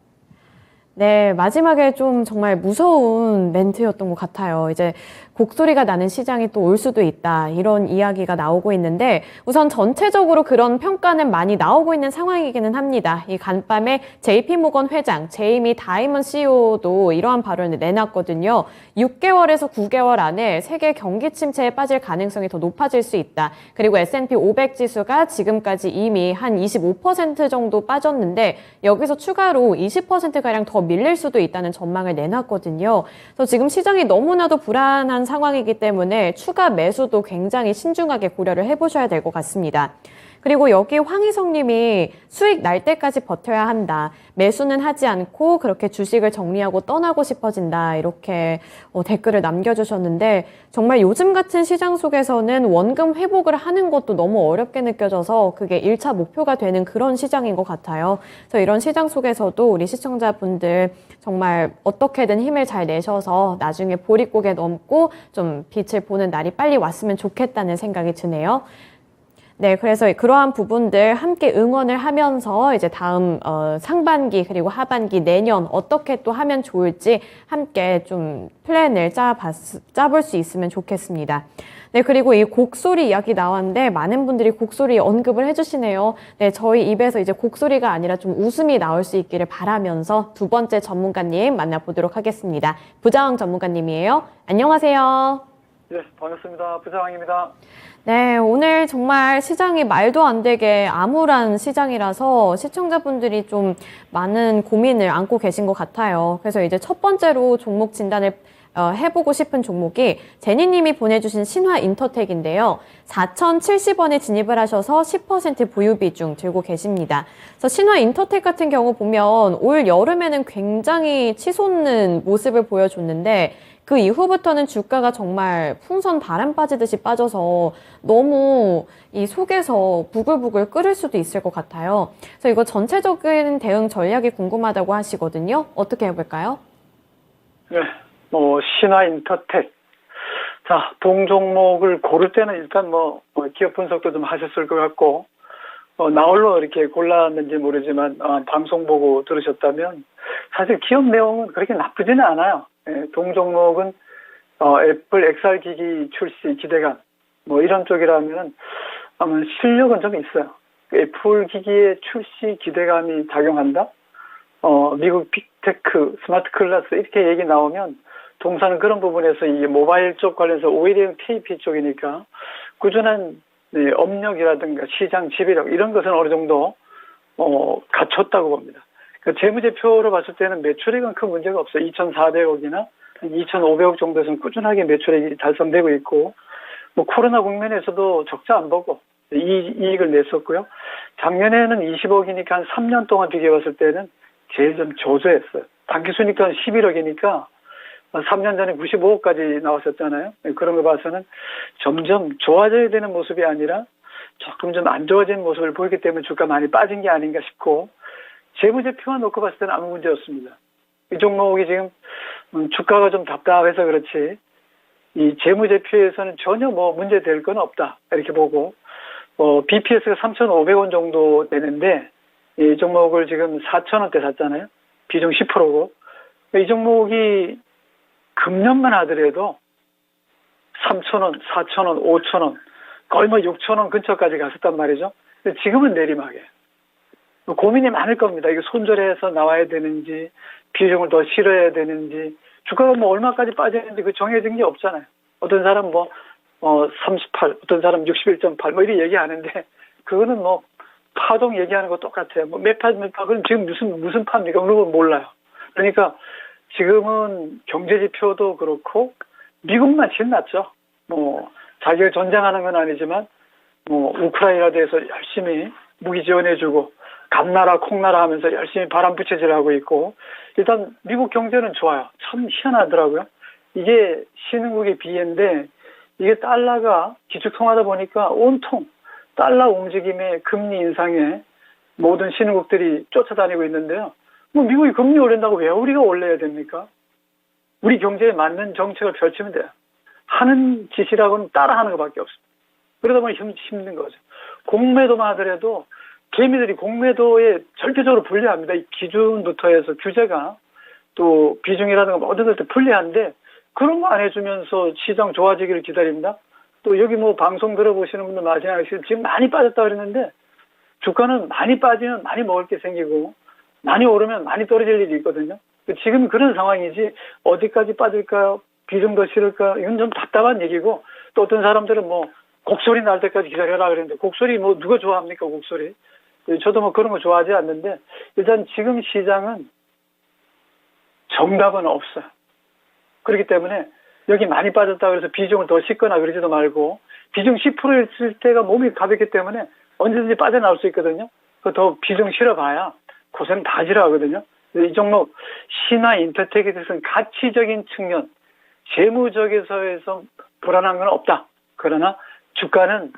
[SPEAKER 2] 네, 마지막에 좀 정말 무서운 멘트였던 것 같아요. 이제 곡소리가 나는 시장이 또 올 수도 있다. 이런 이야기가 나오고 있는데 우선 전체적으로 그런 평가는 많이 나오고 있는 상황이기는 합니다. 이 간밤에 JP모건 회장, 제이미 다이먼 CEO도 이러한 발언을 내놨거든요. 6개월에서 9개월 안에 세계 경기 침체에 빠질 가능성이 더 높아질 수 있다. 그리고 S&P 500 지수가 지금까지 이미 한 25% 정도 빠졌는데 여기서 추가로 20%가량 더 밀릴 수도 있다는 전망을 내놨거든요. 그래서 지금 시장이 너무나도 불안한 상황이기 때문에 추가 매수도 굉장히 신중하게 고려를 해보셔야 될 것 같습니다. 그리고 여기 황희성 님이 수익 날 때까지 버텨야 한다. 매수는 하지 않고 그렇게 주식을 정리하고 떠나고 싶어진다. 이렇게 댓글을 남겨주셨는데 정말 요즘 같은 시장 속에서는 원금 회복을 하는 것도 너무 어렵게 느껴져서 그게 1차 목표가 되는 그런 시장인 것 같아요. 그래서 이런 시장 속에서도 우리 시청자분들 정말 어떻게든 힘을 잘 내셔서 나중에 보릿고개 넘고 좀 빛을 보는 날이 빨리 왔으면 좋겠다는 생각이 드네요. 네, 그래서 그러한 부분들 함께 응원을 하면서 이제 다음 상반기 그리고 하반기 내년 어떻게 또 하면 좋을지 함께 좀 플랜을 짜볼 수 있으면 좋겠습니다. 네, 그리고 이 곡소리 이야기 나왔는데 많은 분들이 곡소리 언급을 해주시네요. 네, 저희 입에서 이제 곡소리가 아니라 좀 웃음이 나올 수 있기를 바라면서 두 번째 전문가님 만나보도록 하겠습니다. 부자왕 전문가님이에요. 안녕하세요.
[SPEAKER 5] 네, 반갑습니다. 부자왕입니다.
[SPEAKER 2] 네, 오늘 정말 시장이 말도 안 되게 암울한 시장이라서 시청자분들이 좀 많은 고민을 안고 계신 것 같아요. 그래서 이제 첫 번째로 종목 진단을 해보고 싶은 종목이 제니님이 보내주신 신화인터텍인데요. 4,070원에 진입을 하셔서 10% 보유 비중 들고 계십니다. 그래서 신화인터텍 같은 경우 보면 올 여름에는 굉장히 치솟는 모습을 보여줬는데 그 이후부터는 주가가 정말 풍선 바람 빠지듯이 빠져서 너무 이 속에서 부글부글 끓을 수도 있을 것 같아요. 그래서 이거 전체적인 대응 전략이 궁금하다고 하시거든요. 어떻게 해볼까요?
[SPEAKER 5] 네, 신화인터텍. 자, 동종목을 고를 때는 일단 기업 분석도 좀 하셨을 것 같고, 나홀로 이렇게 골랐는지 모르지만, 방송 보고 들으셨다면, 사실 기업 내용은 그렇게 나쁘지는 않아요. 동종목은 애플 XR 기기 출시 기대감 이런 쪽이라면 아마 실력은 좀 있어요. 애플 기기의 출시 기대감이 작용한다. 미국 빅테크, 스마트 클래스 이렇게 얘기 나오면 동사는 그런 부분에서 이 모바일 쪽 관련해서 OEM KP 쪽이니까 꾸준한 업력이라든가 시장 지배력 이런 것은 어느 정도 갖췄다고 봅니다. 그 재무제표로 봤을 때는 매출액은 큰 문제가 없어요. 2,400억이나 2,500억 정도에서는 꾸준하게 매출액이 달성되고 있고, 코로나 국면에서도 적자 안 보고 이익을 냈었고요. 작년에는 20억이니까 한 3년 동안 비교해 봤을 때는 제일 좀 저조했어요. 단기순이익은 11억이니까 3년 전에 95억까지 나왔었잖아요. 그런 거 봐서는 점점 좋아져야 되는 모습이 아니라 조금 좀 안 좋아지는 모습을 보이기 때문에 주가 많이 빠진 게 아닌가 싶고, 재무제표만 놓고 봤을 때는 아무 문제 없습니다. 이 종목이 지금 주가가 좀 답답해서 그렇지 이 재무제표에서는 전혀 뭐 문제될 건 없다. 이렇게 보고, BPS가 3,500원 정도 되는데, 이 종목을 지금 4,000원대 샀잖아요. 비중 10%고. 이 종목이 금년만 하더라도 3,000원, 4,000원, 5,000원, 거의 뭐 6,000원 근처까지 갔었단 말이죠. 근데 지금은 내리막이에요. 고민이 많을 겁니다. 이거 손절해서 나와야 되는지, 비중을 더 실어야 되는지, 주가가 뭐 얼마까지 빠지는지 그 정해진 게 없잖아요. 어떤 사람 38, 어떤 사람 61.8, 뭐 이렇게 얘기하는데, 그거는 뭐, 파동 얘기하는 거 똑같아요. 뭐 몇 파, 그럼 지금 무슨 파입니까? 그런 건 몰라요. 그러니까 지금은 경제지표도 그렇고, 미국만 신났죠. 뭐, 자기가 전쟁하는 건 아니지만, 뭐, 우크라이나에 대해서 열심히 무기 지원해주고, 감나라, 콩나라 하면서 열심히 바람부채질하고 있고, 일단 미국 경제는 좋아요. 참 희한하더라고요. 이게 신흥국의 비애인데, 이게 달러가 기축통화다 보니까 온통 달러 움직임에 금리 인상에 모든 신흥국들이 쫓아다니고 있는데요. 뭐 미국이 금리 올린다고 왜 우리가 올려야 됩니까? 우리 경제에 맞는 정책을 펼치면 돼요. 하는 짓이라고는 따라하는 것밖에 없습니다. 그러다 보니 힘든 거죠. 공매도만 하더라도 개미들이 공매도에 절대적으로 불리합니다. 이 기준부터 해서 규제가 또 비중이라든가 모든 것들 불리한데 그런 거 안 해주면서 시장 좋아지기를 기다립니다. 또 여기 뭐 방송 들어보시는 분들 마찬가지로 지금 많이 빠졌다 그랬는데 주가는 많이 빠지면 많이 먹을 게 생기고 많이 오르면 많이 떨어질 일이 있거든요. 지금 그런 상황이지 어디까지 빠질까요? 비중 더 실을까? 이건 좀 답답한 얘기고 또 어떤 사람들은 뭐 곡소리 날 때까지 기다려라 그랬는데 곡소리 뭐 누가 좋아합니까? 곡소리. 저도 뭐 그런 거 좋아하지 않는데 일단 지금 시장은 정답은 없어요. 그렇기 때문에 여기 많이 빠졌다 그래서 비중을 더 싣거나 그러지도 말고 비중 10%였을 때가 몸이 가볍기 때문에 언제든지 빠져나올 수 있거든요. 더 비중 실어봐야 고생 바지라 하거든요. 이 종목 신화인터텍에 대해서는 가치적인 측면, 재무적에서 불안한 건 없다. 그러나 주가는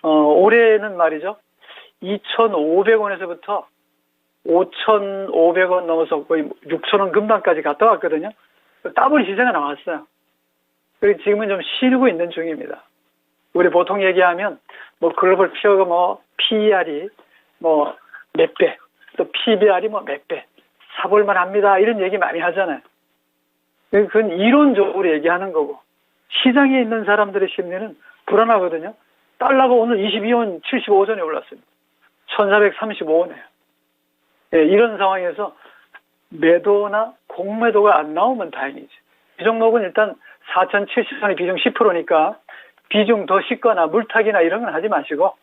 [SPEAKER 5] 올해는 말이죠. 2,500원에서부터 5,500원 넘어서 거의 6,000원 금방까지 갔다 왔거든요. 더블 시세가 나왔어요. 그리고 지금은 좀 쉬고 있는 중입니다. 우리 보통 얘기하면 뭐 글로벌 피어가 뭐 PER이 뭐 몇 배, 또 PBR이 뭐 몇 배, 사볼만 합니다. 이런 얘기 많이 하잖아요. 그건 이론적으로 얘기하는 거고 시장에 있는 사람들의 심리는 불안하거든요. 달러가 오늘 22원 75전에 올랐습니다. 1435원이에요. 예, 이런 상황에서 매도나 공매도가 안 나오면 다행이지. 이 종목은 일단 4,070원의 비중 10%니까 비중 더 싣거나 물타기나 이런 건 하지 마시고,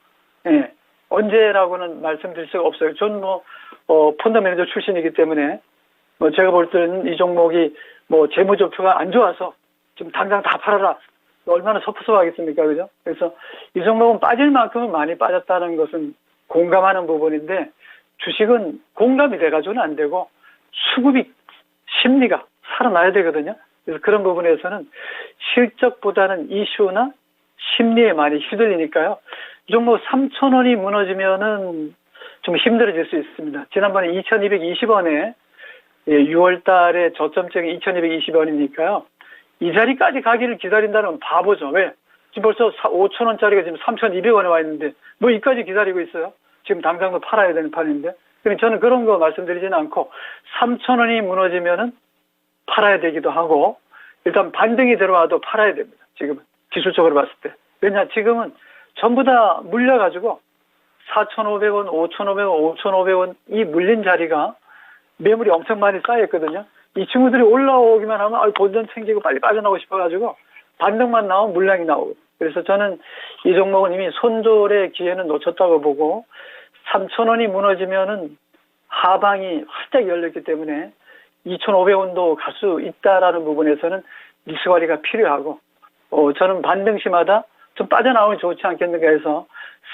[SPEAKER 5] 예, 언제라고는 말씀드릴 수가 없어요. 전 펀드 매니저 출신이기 때문에, 제가 볼 때는 이 종목이 재무제표가 안 좋아서 좀 당장 다 팔아라. 얼마나 섭섭하겠습니까? 그죠? 그래서 이 종목은 빠질 만큼은 많이 빠졌다는 것은 공감하는 부분인데, 주식은 공감이 돼가지고는 안 되고, 수급이, 심리가 살아나야 되거든요. 그래서 그런 부분에서는 실적보다는 이슈나 심리에 많이 휘둘리니까요. 이 종목 3,000원이 무너지면은 좀 힘들어질 수 있습니다. 지난번에 2,220원에 6월 달에 저점적인 2,220원이니까요. 이 자리까지 가기를 기다린다는 바보죠. 왜? 지금 벌써 5,000원짜리가 지금 3,200원에 와 있는데 뭐 이까지 기다리고 있어요? 지금 당장도 팔아야 되는 판인데. 그러니까 저는 그런 거 말씀드리지는 않고 3,000원이 무너지면은 팔아야 되기도 하고 일단 반등이 들어와도 팔아야 됩니다. 지금은 기술적으로 봤을 때. 왜냐 지금은 전부 다 물려가지고 4,500원, 5,500원, 5,500원 이 물린 자리가 매물이 엄청 많이 쌓였거든요. 이 친구들이 올라오기만 하면 본전 챙기고 빨리 빠져나오고 싶어가지고 반등만 나오면 물량이 나오고. 그래서 저는 이 종목은 이미 손절의 기회는 놓쳤다고 보고 3,000원이 무너지면은 하방이 활짝 열렸기 때문에 2,500원도 갈 수 있다라는 부분에서는 리스크 관리가 필요하고 저는 반등시마다 좀 빠져나오면 좋지 않겠는가 해서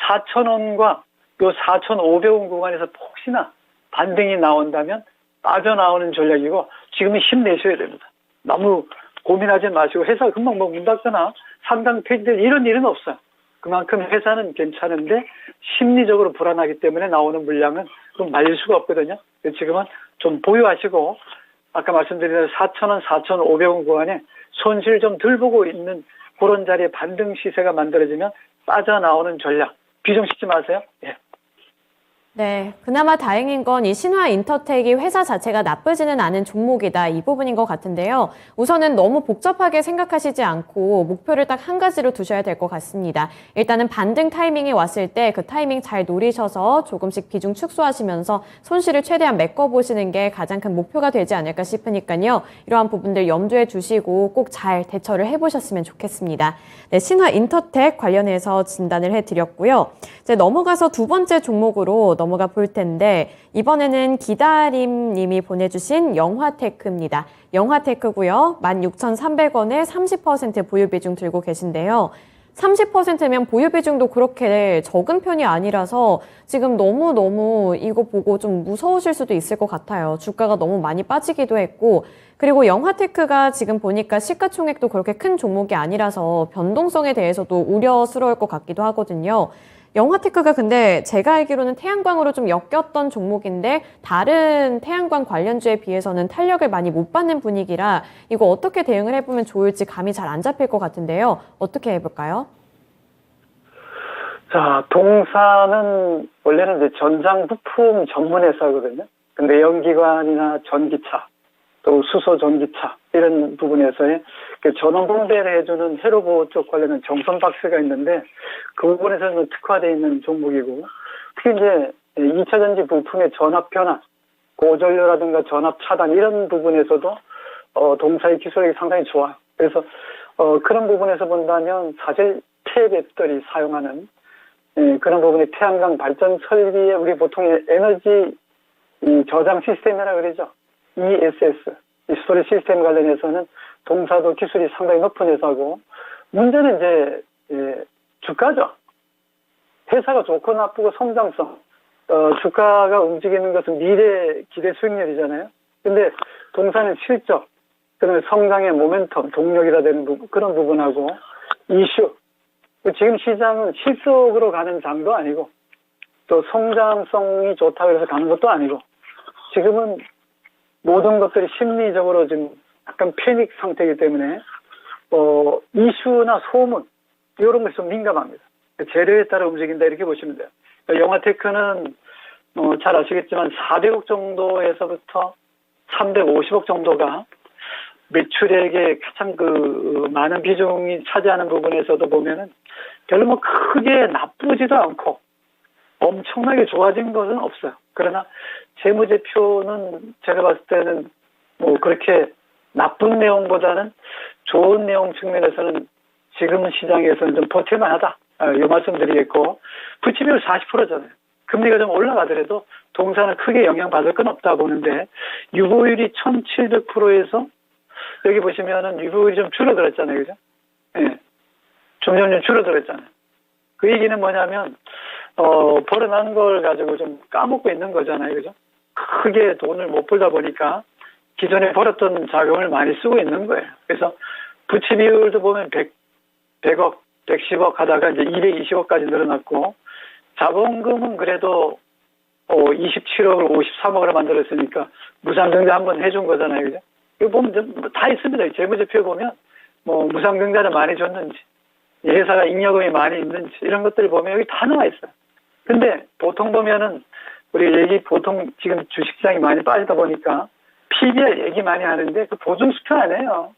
[SPEAKER 5] 4,000원과 요 4,500원 구간에서 혹시나 반등이 나온다면 빠져나오는 전략이고 지금은 힘내셔야 됩니다. 너무 고민하지 마시고 회사 금방 문 닫거나 상장 폐지될 이런 일은 없어요. 그만큼 회사는 괜찮은데 심리적으로 불안하기 때문에 나오는 물량은 좀 말릴 수가 없거든요. 지금은 좀 보유하시고 아까 말씀드린 4,000원, 4,500원 구간에 손실 좀 덜 보고 있는 그런 자리에 반등 시세가 만들어지면 빠져나오는 전략. 비중시키지 마세요. 예.
[SPEAKER 2] 네, 그나마 다행인 건 이 신화인터텍이 회사 자체가 나쁘지는 않은 종목이다 이 부분인 것 같은데요. 우선은 너무 복잡하게 생각하시지 않고 목표를 딱 한 가지로 두셔야 될 것 같습니다. 일단은 반등 타이밍이 왔을 때 그 타이밍 잘 노리셔서 조금씩 비중 축소하시면서 손실을 최대한 메꿔보시는 게 가장 큰 목표가 되지 않을까 싶으니까요. 이러한 부분들 염두에 두시고 꼭 잘 대처를 해보셨으면 좋겠습니다. 네, 신화인터텍 관련해서 진단을 해드렸고요. 이제 넘어가서 두 번째 종목으로 넘어가 볼 텐데 이번에는 기다림님이 보내주신 영화테크입니다. 영화테크고요. 16,300원에 30% 보유 비중 들고 계신데요. 30%면 보유 비중도 그렇게 적은 편이 아니라서 지금 너무 이거 보고 좀 무서우실 수도 있을 것 같아요. 주가가 너무 많이 빠지기도 했고 그리고 영화테크가 지금 보니까 시가총액도 그렇게 큰 종목이 아니라서 변동성에 대해서도 우려스러울 것 같기도 하거든요. 영화테크가 근데 제가 알기로는 태양광으로 좀 엮였던 종목인데 다른 태양광 관련주에 비해서는 탄력을 많이 못 받는 분위기라 이거 어떻게 대응을 해보면 좋을지 감이 잘 안 잡힐 것 같은데요. 어떻게 해볼까요?
[SPEAKER 5] 자, 동사는 원래는 이제 전장 부품 전문 회사거든요. 근데 연기관이나 전기차, 또 수소 전기차 이런 부분에서의 전원 분배를 해주는 회로보 쪽 관련된 정선 박스가 있는데 그 부분에서는 특화되어 있는 종목이고 특히 이제 2차 전지 부품의 전압 변화, 고전류라든가 전압 차단 이런 부분에서도 동사의 기술력이 상당히 좋아요. 그래서 그런 부분에서 본다면 사실 폐배터리 사용하는 그런 부분의 태양광 발전 설비에 우리 보통 에너지 저장 시스템이라 그러죠. ESS, 스토리지 시스템 관련해서는 동사도 기술이 상당히 높은 회사고 문제는 이제 주가죠. 회사가 좋고 나쁘고 성장성, 주가가 움직이는 것은 미래 기대 수익률이잖아요. 근데 동사는 실적, 그다음에 성장의 모멘텀, 동력이라 되는 부분, 그런 부분하고 이슈. 지금 시장은 실속으로 가는 장도 아니고 또 성장성이 좋다고 해서 가는 것도 아니고 지금은 모든 것들이 심리적으로 지금 약간 패닉 상태이기 때문에 이슈나 소문 이런 것이 좀 민감합니다. 재료에 따라 움직인다 이렇게 보시면 돼요. 그러니까 영화테크는 잘 아시겠지만 400억 정도에서부터 350억 정도가 매출액의 가장 많은 비중이 차지하는 부분에서도 보면은 별로 뭐 크게 나쁘지도 않고 엄청나게 좋아진 것은 없어요. 그러나 재무제표는 제가 봤을 때는 뭐 그렇게 나쁜 내용보다는 좋은 내용 측면에서는 지금 시장에서는 좀 버틸만하다. 이 말씀 드리겠고 부채비율 40%잖아요. 금리가 좀 올라가더라도 동사는 크게 영향받을 건 없다 보는데 유보율이 1700%에서 여기 보시면은 유보율이 좀 줄어들었잖아요. 그죠? 예. 점점 줄어들었잖아요. 그 얘기는 뭐냐면 벌어난 걸 가지고 좀 까먹고 있는 거잖아요. 그죠? 크게 돈을 못 벌다 보니까 기존에 벌었던 자금을 많이 쓰고 있는 거예요. 그래서 부채 비율도 보면 100억, 110억 하다가 이제 220억까지 늘어났고 자본금은 그래도 27억을 53억으로 만들었으니까 무상증자 한번 해준 거잖아요. 그죠? 이거 보면 다 있습니다. 재무제표 보면 뭐 무상증자를 많이 줬는지 회사가 잉여금이 많이 있는지 이런 것들을 보면 여기 다 나와 있어요. 근데 보통 보면은 우리 보통 지금 주식시장이 많이 빠지다 보니까 PBR 얘기 많이 하는데 그 보증수표 안 해요.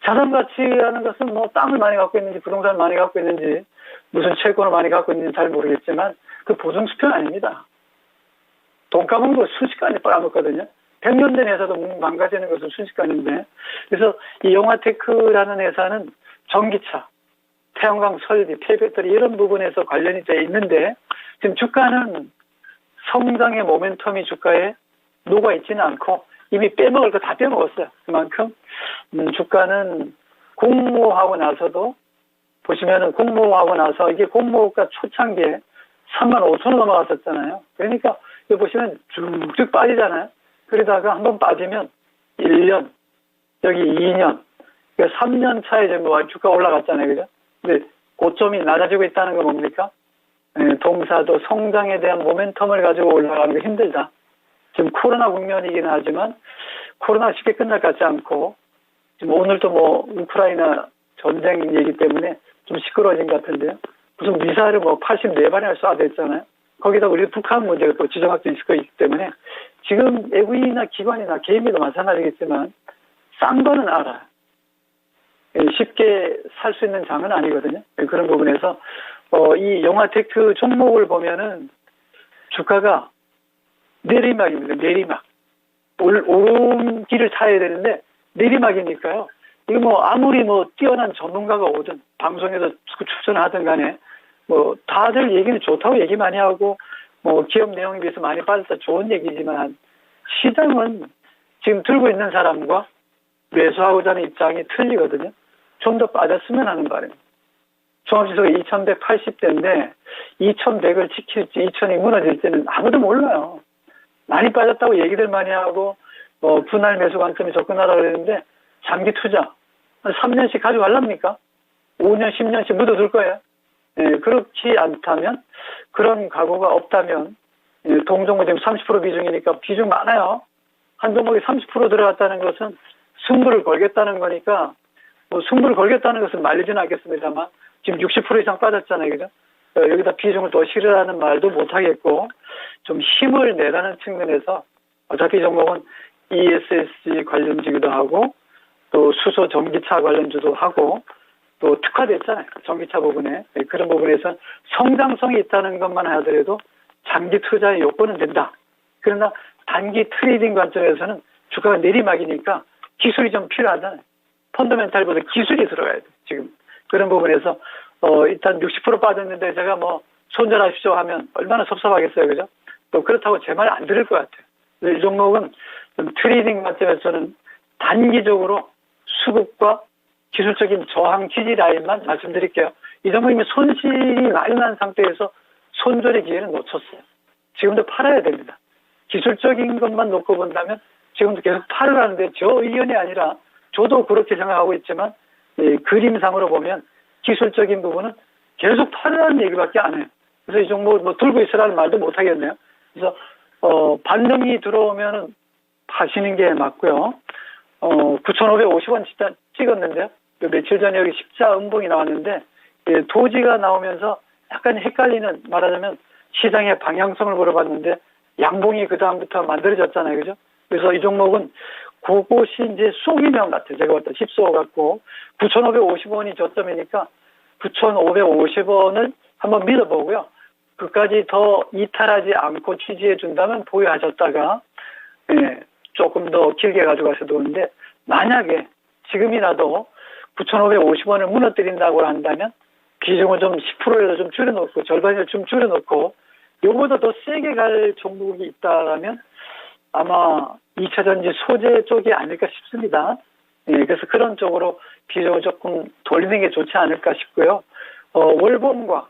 [SPEAKER 5] 자산 가치라는 것은 뭐 땅을 많이 갖고 있는지 부동산을 많이 갖고 있는지 무슨 채권을 많이 갖고 있는지 잘 모르겠지만 그 보증수표는 아닙니다. 돈 까먹는 거 순식간에 빨아먹거든요. 100년 된 회사도 망가지는 것은 순식간인데 그래서 이 영화테크라는 회사는 전기차, 태양광 설비, 폐배터리 이런 부분에서 관련이 돼 있는데 지금 주가는 성장의 모멘텀이 주가에 녹아있지는 않고 이미 빼먹을 거 다 빼먹었어요. 그만큼 주가는 공모하고 나서도 보시면은 공모하고 나서 이게 공모가 초창기에 35,000원 넘어갔었잖아요. 그러니까 이거 보시면 쭉쭉 빠지잖아요. 그러다가 한번 빠지면 1년, 여기 2년, 그러니까 3년 차에 전부 주가 올라갔잖아요. 그죠? 근데 고점이 낮아지고 있다는 건 뭡니까? 동사도 성장에 대한 모멘텀을 가지고 올라가는 게 힘들다. 지금 코로나 국면이긴 하지만 코로나 쉽게 끝날 것 같지 않고 지금 오늘도 뭐 우크라이나 전쟁 얘기 때문에 좀 시끄러워진 것 같은데요. 무슨 미사일을 뭐 84발이나 쏴댔잖아요. 거기다 우리 북한 문제가 또 지정학적인 있을 거기 때문에 지금 외국인이나 기관이나 개인도 마찬가지겠지만 싼 거는 알아요. 쉽게 살 수 있는 장은 아니거든요. 그런 부분에서 이 영화테크 종목을 보면은 주가가 내리막입니다. 내리막. 오름길을 타야 되는데 내리막이니까요. 이거 뭐 아무리 뭐 뛰어난 전문가가 오든 방송에서 추천하든 간에 뭐 다들 얘기는 좋다고 얘기 많이 하고 뭐 기업 내용에 비해서 많이 빠졌다 좋은 얘기지만 시장은 지금 들고 있는 사람과 매수하고자 하는 입장이 틀리거든요. 좀 더 빠졌으면 하는 바람입니다. 종합지수가 2180대인데 2100을 지킬지 2000이 무너질 때는 아무도 몰라요. 많이 빠졌다고 얘기들 많이 하고 분할 매수 관점에 접근하라고 그랬는데 장기 투자 한 3년씩 가져갈랍니까? 5년 10년씩 묻어둘 거예요. 그렇지 않다면 그런 각오가 없다면 동종목 지금 30% 비중이니까 비중 많아요. 한 종목이 30% 들어갔다는 것은 승부를 걸겠다는 거니까 뭐 승부를 걸겠다는 것은 말리지는 않겠습니다만 지금 60% 이상 빠졌잖아요. 그죠? 여기다 비중을 더 실으라는 말도 못하겠고 좀 힘을 내라는 측면에서 어차피 이 종목은 ESG 관련주기도 하고 또 수소 전기차 관련주도 하고 또 특화됐잖아요. 전기차 부분에. 그런 부분에서 성장성이 있다는 것만 하더라도 장기 투자의 요건은 된다. 그러나 단기 트레이딩 관점에서는 주가가 내리막이니까 기술이 좀 필요하잖아요. 펀더멘탈보다 기술이 들어가야 돼. 지금 그런 부분에서 일단 60% 빠졌는데 제가 뭐 손절하십시오 하면 얼마나 섭섭하겠어요. 그죠? 또 그렇다고 제 말 안 들을 것 같아요. 이 종목은 좀 트레이딩 관점에서는 단기적으로 수급과 기술적인 저항 지지 라인만 말씀드릴게요. 이 종목이 이미 손실이 많이 난 상태에서 손절의 기회는 놓쳤어요. 지금도 팔아야 됩니다. 기술적인 것만 놓고 본다면 지금도 계속 팔으라는데 저 의견이 아니라 저도 그렇게 생각하고 있지만 그림상으로 보면 기술적인 부분은 계속 팔으라는 얘기밖에 안 해요. 그래서 이 종목 뭐 들고 있으라는 말도 못 하겠네요. 그래서 반등이 들어오면 파시는 게 맞고요. 9,550원 진짜 찍었는데요. 며칠 전에 여기 십자 음봉이 나왔는데 도지가 나오면서 약간 헷갈리는 말하자면 시장의 방향성을 물어봤는데 양봉이 그 다음부터 만들어졌잖아요. 그죠? 그래서 이 종목은 그것이 이제 쏘기명 같아요. 제가 볼 때 힙쏘 같고 9,550원이 저점이니까 9,550원을 한번 믿어보고요. 그까지 더 이탈하지 않고 취지해 준다면 보유하셨다가 조금 더 길게 가져가셔도 좋은데 만약에 지금이라도 9,550원을 무너뜨린다고 한다면 비중을 좀 10%라도 좀 줄여놓고 절반을 좀 줄여놓고 요거보다 더 세게 갈 종목이 있다라면 아마 2차전지 소재 쪽이 아닐까 싶습니다. 그래서 그런 쪽으로 비중을 조금 돌리는 게 좋지 않을까 싶고요. 월봉과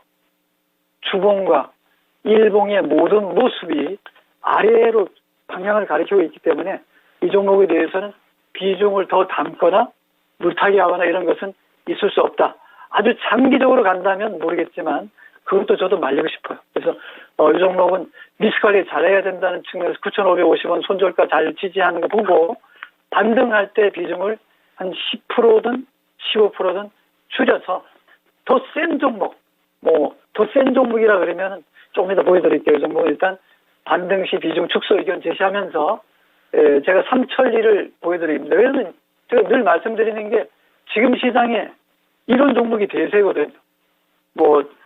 [SPEAKER 5] 주봉과 일봉의 모든 모습이 아래로 방향을 가리키고 있기 때문에 이 종목에 대해서는 비중을 더 담거나 물타기 하거나 이런 것은 있을 수 없다. 아주 장기적으로 간다면 모르겠지만 그것도 저도 말리고 싶어요. 그래서 이 종목은 리스크 관리 잘해야 된다는 측면에서 9,550원 손절가 잘 지지하는 거 보고 반등할 때 비중을 한 10%든 15%든 줄여서 더 센 종목, 더 센 종목이라 그러면 조금 이따 보여드릴게요. 이 종목은 일단 반등 시 비중 축소 의견 제시하면서 제가 삼천리를 보여드립니다. 왜냐하면 제가 늘 말씀드리는 게 지금 시장에 이런 종목이 대세거든요.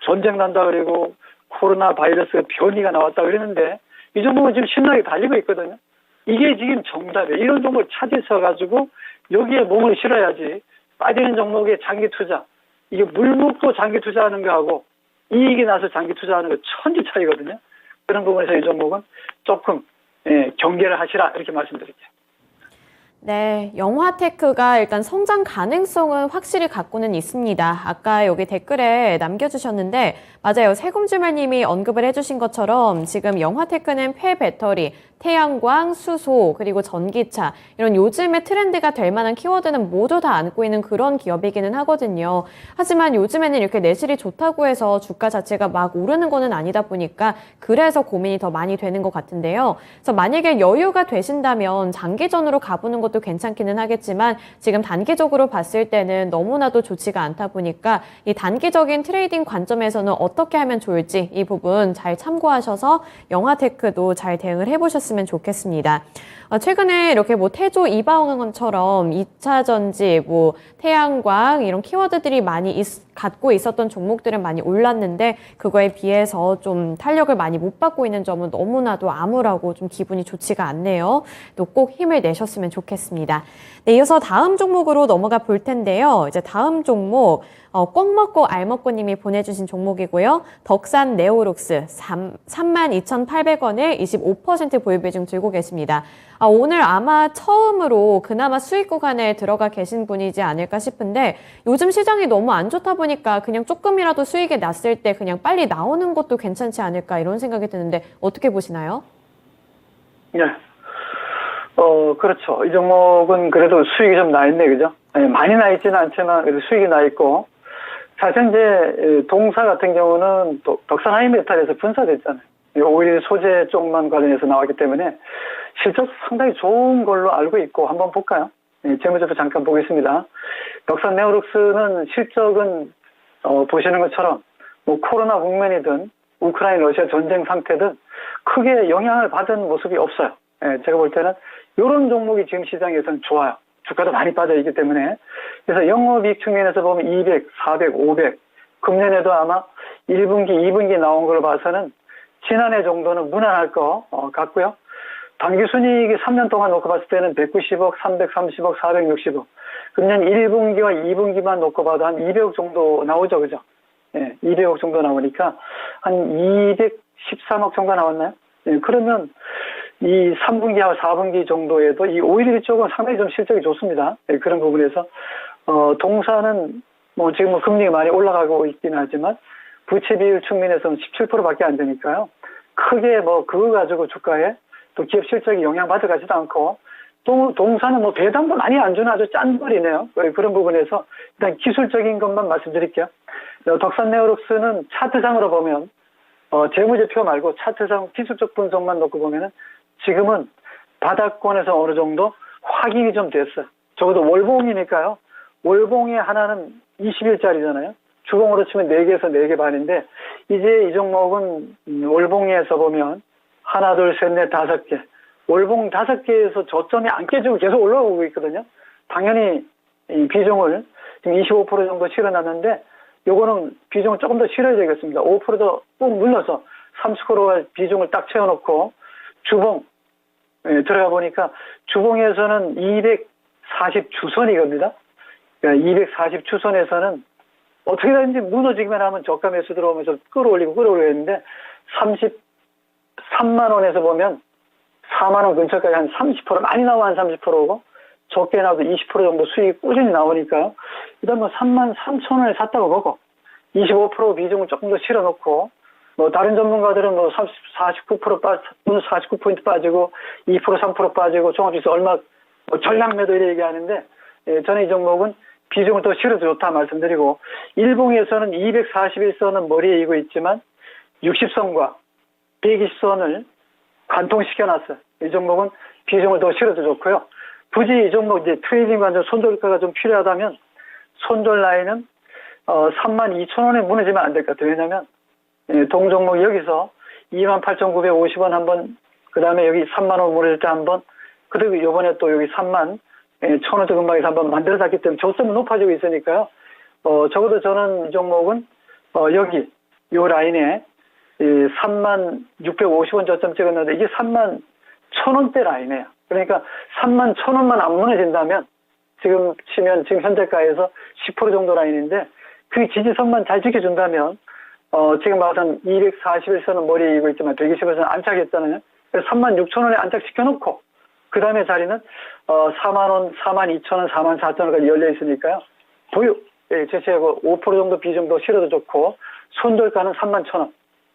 [SPEAKER 5] 전쟁 난다 그러고 코로나 바이러스 변이가 나왔다 그러는데 이 종목은 지금 신나게 달리고 있거든요. 이게 지금 정답이에요. 이런 종목을 찾으셔가지고 여기에 몸을 실어야지 빠지는 종목에 장기 투자. 이게 물 먹고 장기 투자하는 거하고 이익이 나서 장기 투자하는 거 천지 차이거든요. 그런 부분에서 이 종목은 조금 경계를 하시라 이렇게 말씀드릴게요.
[SPEAKER 2] 네, 영화테크가 일단 성장 가능성은 확실히 갖고는 있습니다. 아까 여기 댓글에 남겨주셨는데 맞아요. 세금주말님이 언급을 해주신 것처럼 지금 영화테크는 폐배터리, 태양광, 수소, 그리고 전기차 이런 요즘의 트렌드가 될 만한 키워드는 모두 다 안고 있는 그런 기업이기는 하거든요. 하지만 요즘에는 이렇게 내실이 좋다고 해서 주가 자체가 막 오르는 거는 아니다 보니까 그래서 고민이 더 많이 되는 것 같은데요. 그래서 만약에 여유가 되신다면 장기전으로 가보는 것도 것도 괜찮기는 하겠지만 지금 단기적으로 봤을 때는 너무나도 좋지가 않다 보니까 이 단기적인 트레이딩 관점에서는 어떻게 하면 좋을지 이 부분 잘 참고하셔서 영화테크도 잘 대응을 해보셨으면 좋겠습니다. 최근에 이렇게 뭐 태조 이방원처럼 2차 전지, 뭐 태양광 이런 키워드들이 많이 갖고 있었던 종목들은 많이 올랐는데 그거에 비해서 좀 탄력을 많이 못 받고 있는 점은 너무나도 암울하고 좀 기분이 좋지가 않네요. 또 꼭 힘을 내셨으면 좋겠습니다. 네, 이어서 다음 종목으로 넘어가 볼 텐데요. 이제 다음 종목 꽉 먹고 알 먹고 님이 보내주신 종목이고요. 덕산 네오룩스 32,800원에 25% 보유 비중 들고 계십니다. 오늘 아마 처음으로 그나마 수익 구간에 들어가 계신 분이지 않을까 싶은데 요즘 시장이 너무 안 좋다 보니까 그냥 조금이라도 수익이 났을 때 그냥 빨리 나오는 것도 괜찮지 않을까 이런 생각이 드는데 어떻게 보시나요?
[SPEAKER 5] 네. 그렇죠. 이 종목은 그래도 수익이 좀 나 있네, 그죠? 많이 나 있지는 않지만 그래도 수익이 나 있고 사실 이제 동사 같은 경우는 또 덕산 하이메탈에서 분사됐잖아요. 오일 소재 쪽만 관련해서 나왔기 때문에 실적 상당히 좋은 걸로 알고 있고 한번 볼까요? 재무제표 잠깐 보겠습니다. 덕산 네오룩스는 실적은 보시는 것처럼 뭐 코로나 국면이든 우크라이나 러시아 전쟁 상태든 크게 영향을 받은 모습이 없어요. 제가 볼 때는 이런 종목이 지금 시장에서는 좋아요. 주가도 많이 빠져 있기 때문에. 그래서 영업이익 측면에서 보면 200, 400, 500. 금년에도 아마 1분기, 2분기 나온 걸 봐서는 지난해 정도는 무난할 것 같고요. 당기순이익이 3년 동안 놓고 봤을 때는 190억, 330억, 460억. 금년 1분기와 2분기만 놓고 봐도 한 200억 정도 나오죠, 그죠? 200억 정도 나오니까 한 213억 정도 나왔나요? 그러면 이 3분기와 4분기 정도에도 이 오일 쪽은 상당히 좀 실적이 좋습니다. 그런 부분에서 동사는 뭐 지금 뭐 금리가 많이 올라가고 있긴 하지만 부채 비율 측면에서는 17%밖에 안 되니까요. 크게 뭐 그거 가지고 주가에 또 기업 실적이 영향받아 가지도 않고 또 동사는 뭐 배당도 많이 안 주는 아주 짠벌이네요. 그런 부분에서 일단 기술적인 것만 말씀드릴게요. 덕산 네오룩스는 차트상으로 보면 재무제표 말고 차트상 기술적 분석만 놓고 보면은 지금은 바닥권에서 어느 정도 확인이 좀 됐어요. 적어도 월봉이니까요. 월봉이 하나는 20일짜리잖아요. 주봉으로 치면 4개에서 4개 반인데 이제 이 종목은 월봉에서 보면 하나, 둘, 셋, 넷, 5개. 월봉 5개에서 저점이 안 깨지고 계속 올라오고 있거든요. 당연히 이 비중을 지금 25% 정도 실어놨는데 요거는 비중을 조금 더 실어야 되겠습니다. 5% 더 꾹 눌러서 30%의 비중을 딱 채워놓고 주봉 들어가 보니까 주봉에서는 240주선 이겁니다. 그러니까 240주선에서는 어떻게든지 무너지기만 하면 저가 매수 들어오면서 끌어올리고 했는데 33만 원에서 보면 4만 원 근처까지 한 30% 많이 나와 한 30%고 적게 나와도 20% 정도 수익이 꾸준히 나오니까요. 일단 뭐 3만 3천 원에 샀다고 보고 25% 비중을 조금 더 실어놓고 뭐 다른 전문가들은 뭐 49% 49포인트 빠지고 2% 3% 빠지고 종합지수 얼마 뭐 전량 매도 이렇게 얘기하는데 저는 이 종목은 비중을 더 실어도 좋다 말씀드리고 일봉에서는 241선은 머리에 이고 있지만 60선과 120선을 관통시켜놨어요. 이 종목은 비중을 더 실어도 좋고요. 굳이 이 종목 이제 트레이딩 관점 손절가가 좀 필요하다면 손절 라인은 32,000원에 무너지면 안 될 것 같아요. 왜냐하면 동종목 여기서 28,950원 한번 그 다음에 여기 3만 원 무너질 때 한번 그리고 이번에 또 여기 3만 1,000원 근방에서 한번 만들어놨기 때문에 저점은 높아지고 있으니까요. 적어도 저는 이 종목은 여기 이 라인에 3만 650원 저점 찍었는데 이게 3만 1,000원대 라인이에요. 그러니까 3만 1,000원만 안 무너진다면 지금 치면 지금 현재가에서 10% 정도 라인인데 그 지지선만 잘 지켜준다면 지금 봐서는 241선은 머리에 이고 있지만 120선은 안착했잖아요. 그래서 3만 6,000원에 안착시켜놓고 그 다음에 자리는 4만 원, 4만 2천 원, 4만 4천 원까지 열려 있으니까요. 보유 제시하고 5% 정도 비중도 실어도 좋고 손절가는 3만 1,000원.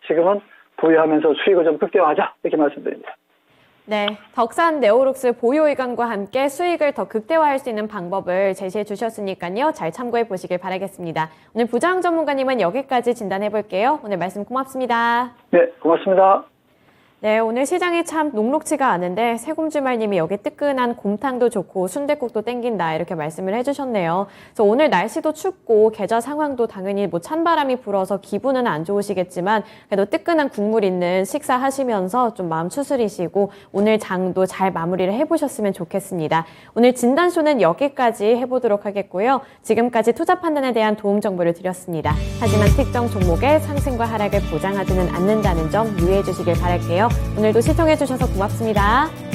[SPEAKER 5] 지금은 보유하면서 수익을 좀 극대화하자 이렇게 말씀드립니다.
[SPEAKER 2] 네, 덕산 네오룩스 보유 의견과 함께 수익을 더 극대화할 수 있는 방법을 제시해 주셨으니까요. 잘 참고해 보시길 바라겠습니다. 오늘 부장 전문가님은 여기까지 진단해 볼게요. 오늘 말씀 고맙습니다.
[SPEAKER 5] 네, 고맙습니다.
[SPEAKER 2] 네, 오늘 시장이 참 녹록지가 않은데 세곰주말님이 여기 뜨끈한 곰탕도 좋고 순댓국도 땡긴다 이렇게 말씀을 해주셨네요. 그래서 오늘 날씨도 춥고 계절 상황도 당연히 뭐 찬바람이 불어서 기분은 안 좋으시겠지만 그래도 뜨끈한 국물 있는 식사하시면서 좀 마음 추스리시고 오늘 장도 잘 마무리를 해보셨으면 좋겠습니다. 오늘 진단쇼는 여기까지 해보도록 하겠고요. 지금까지 투자 판단에 대한 도움 정보를 드렸습니다. 하지만 특정 종목의 상승과 하락을 보장하지는 않는다는 점 유의해 주시길 바랄게요. 오늘도 시청해 주셔서 고맙습니다.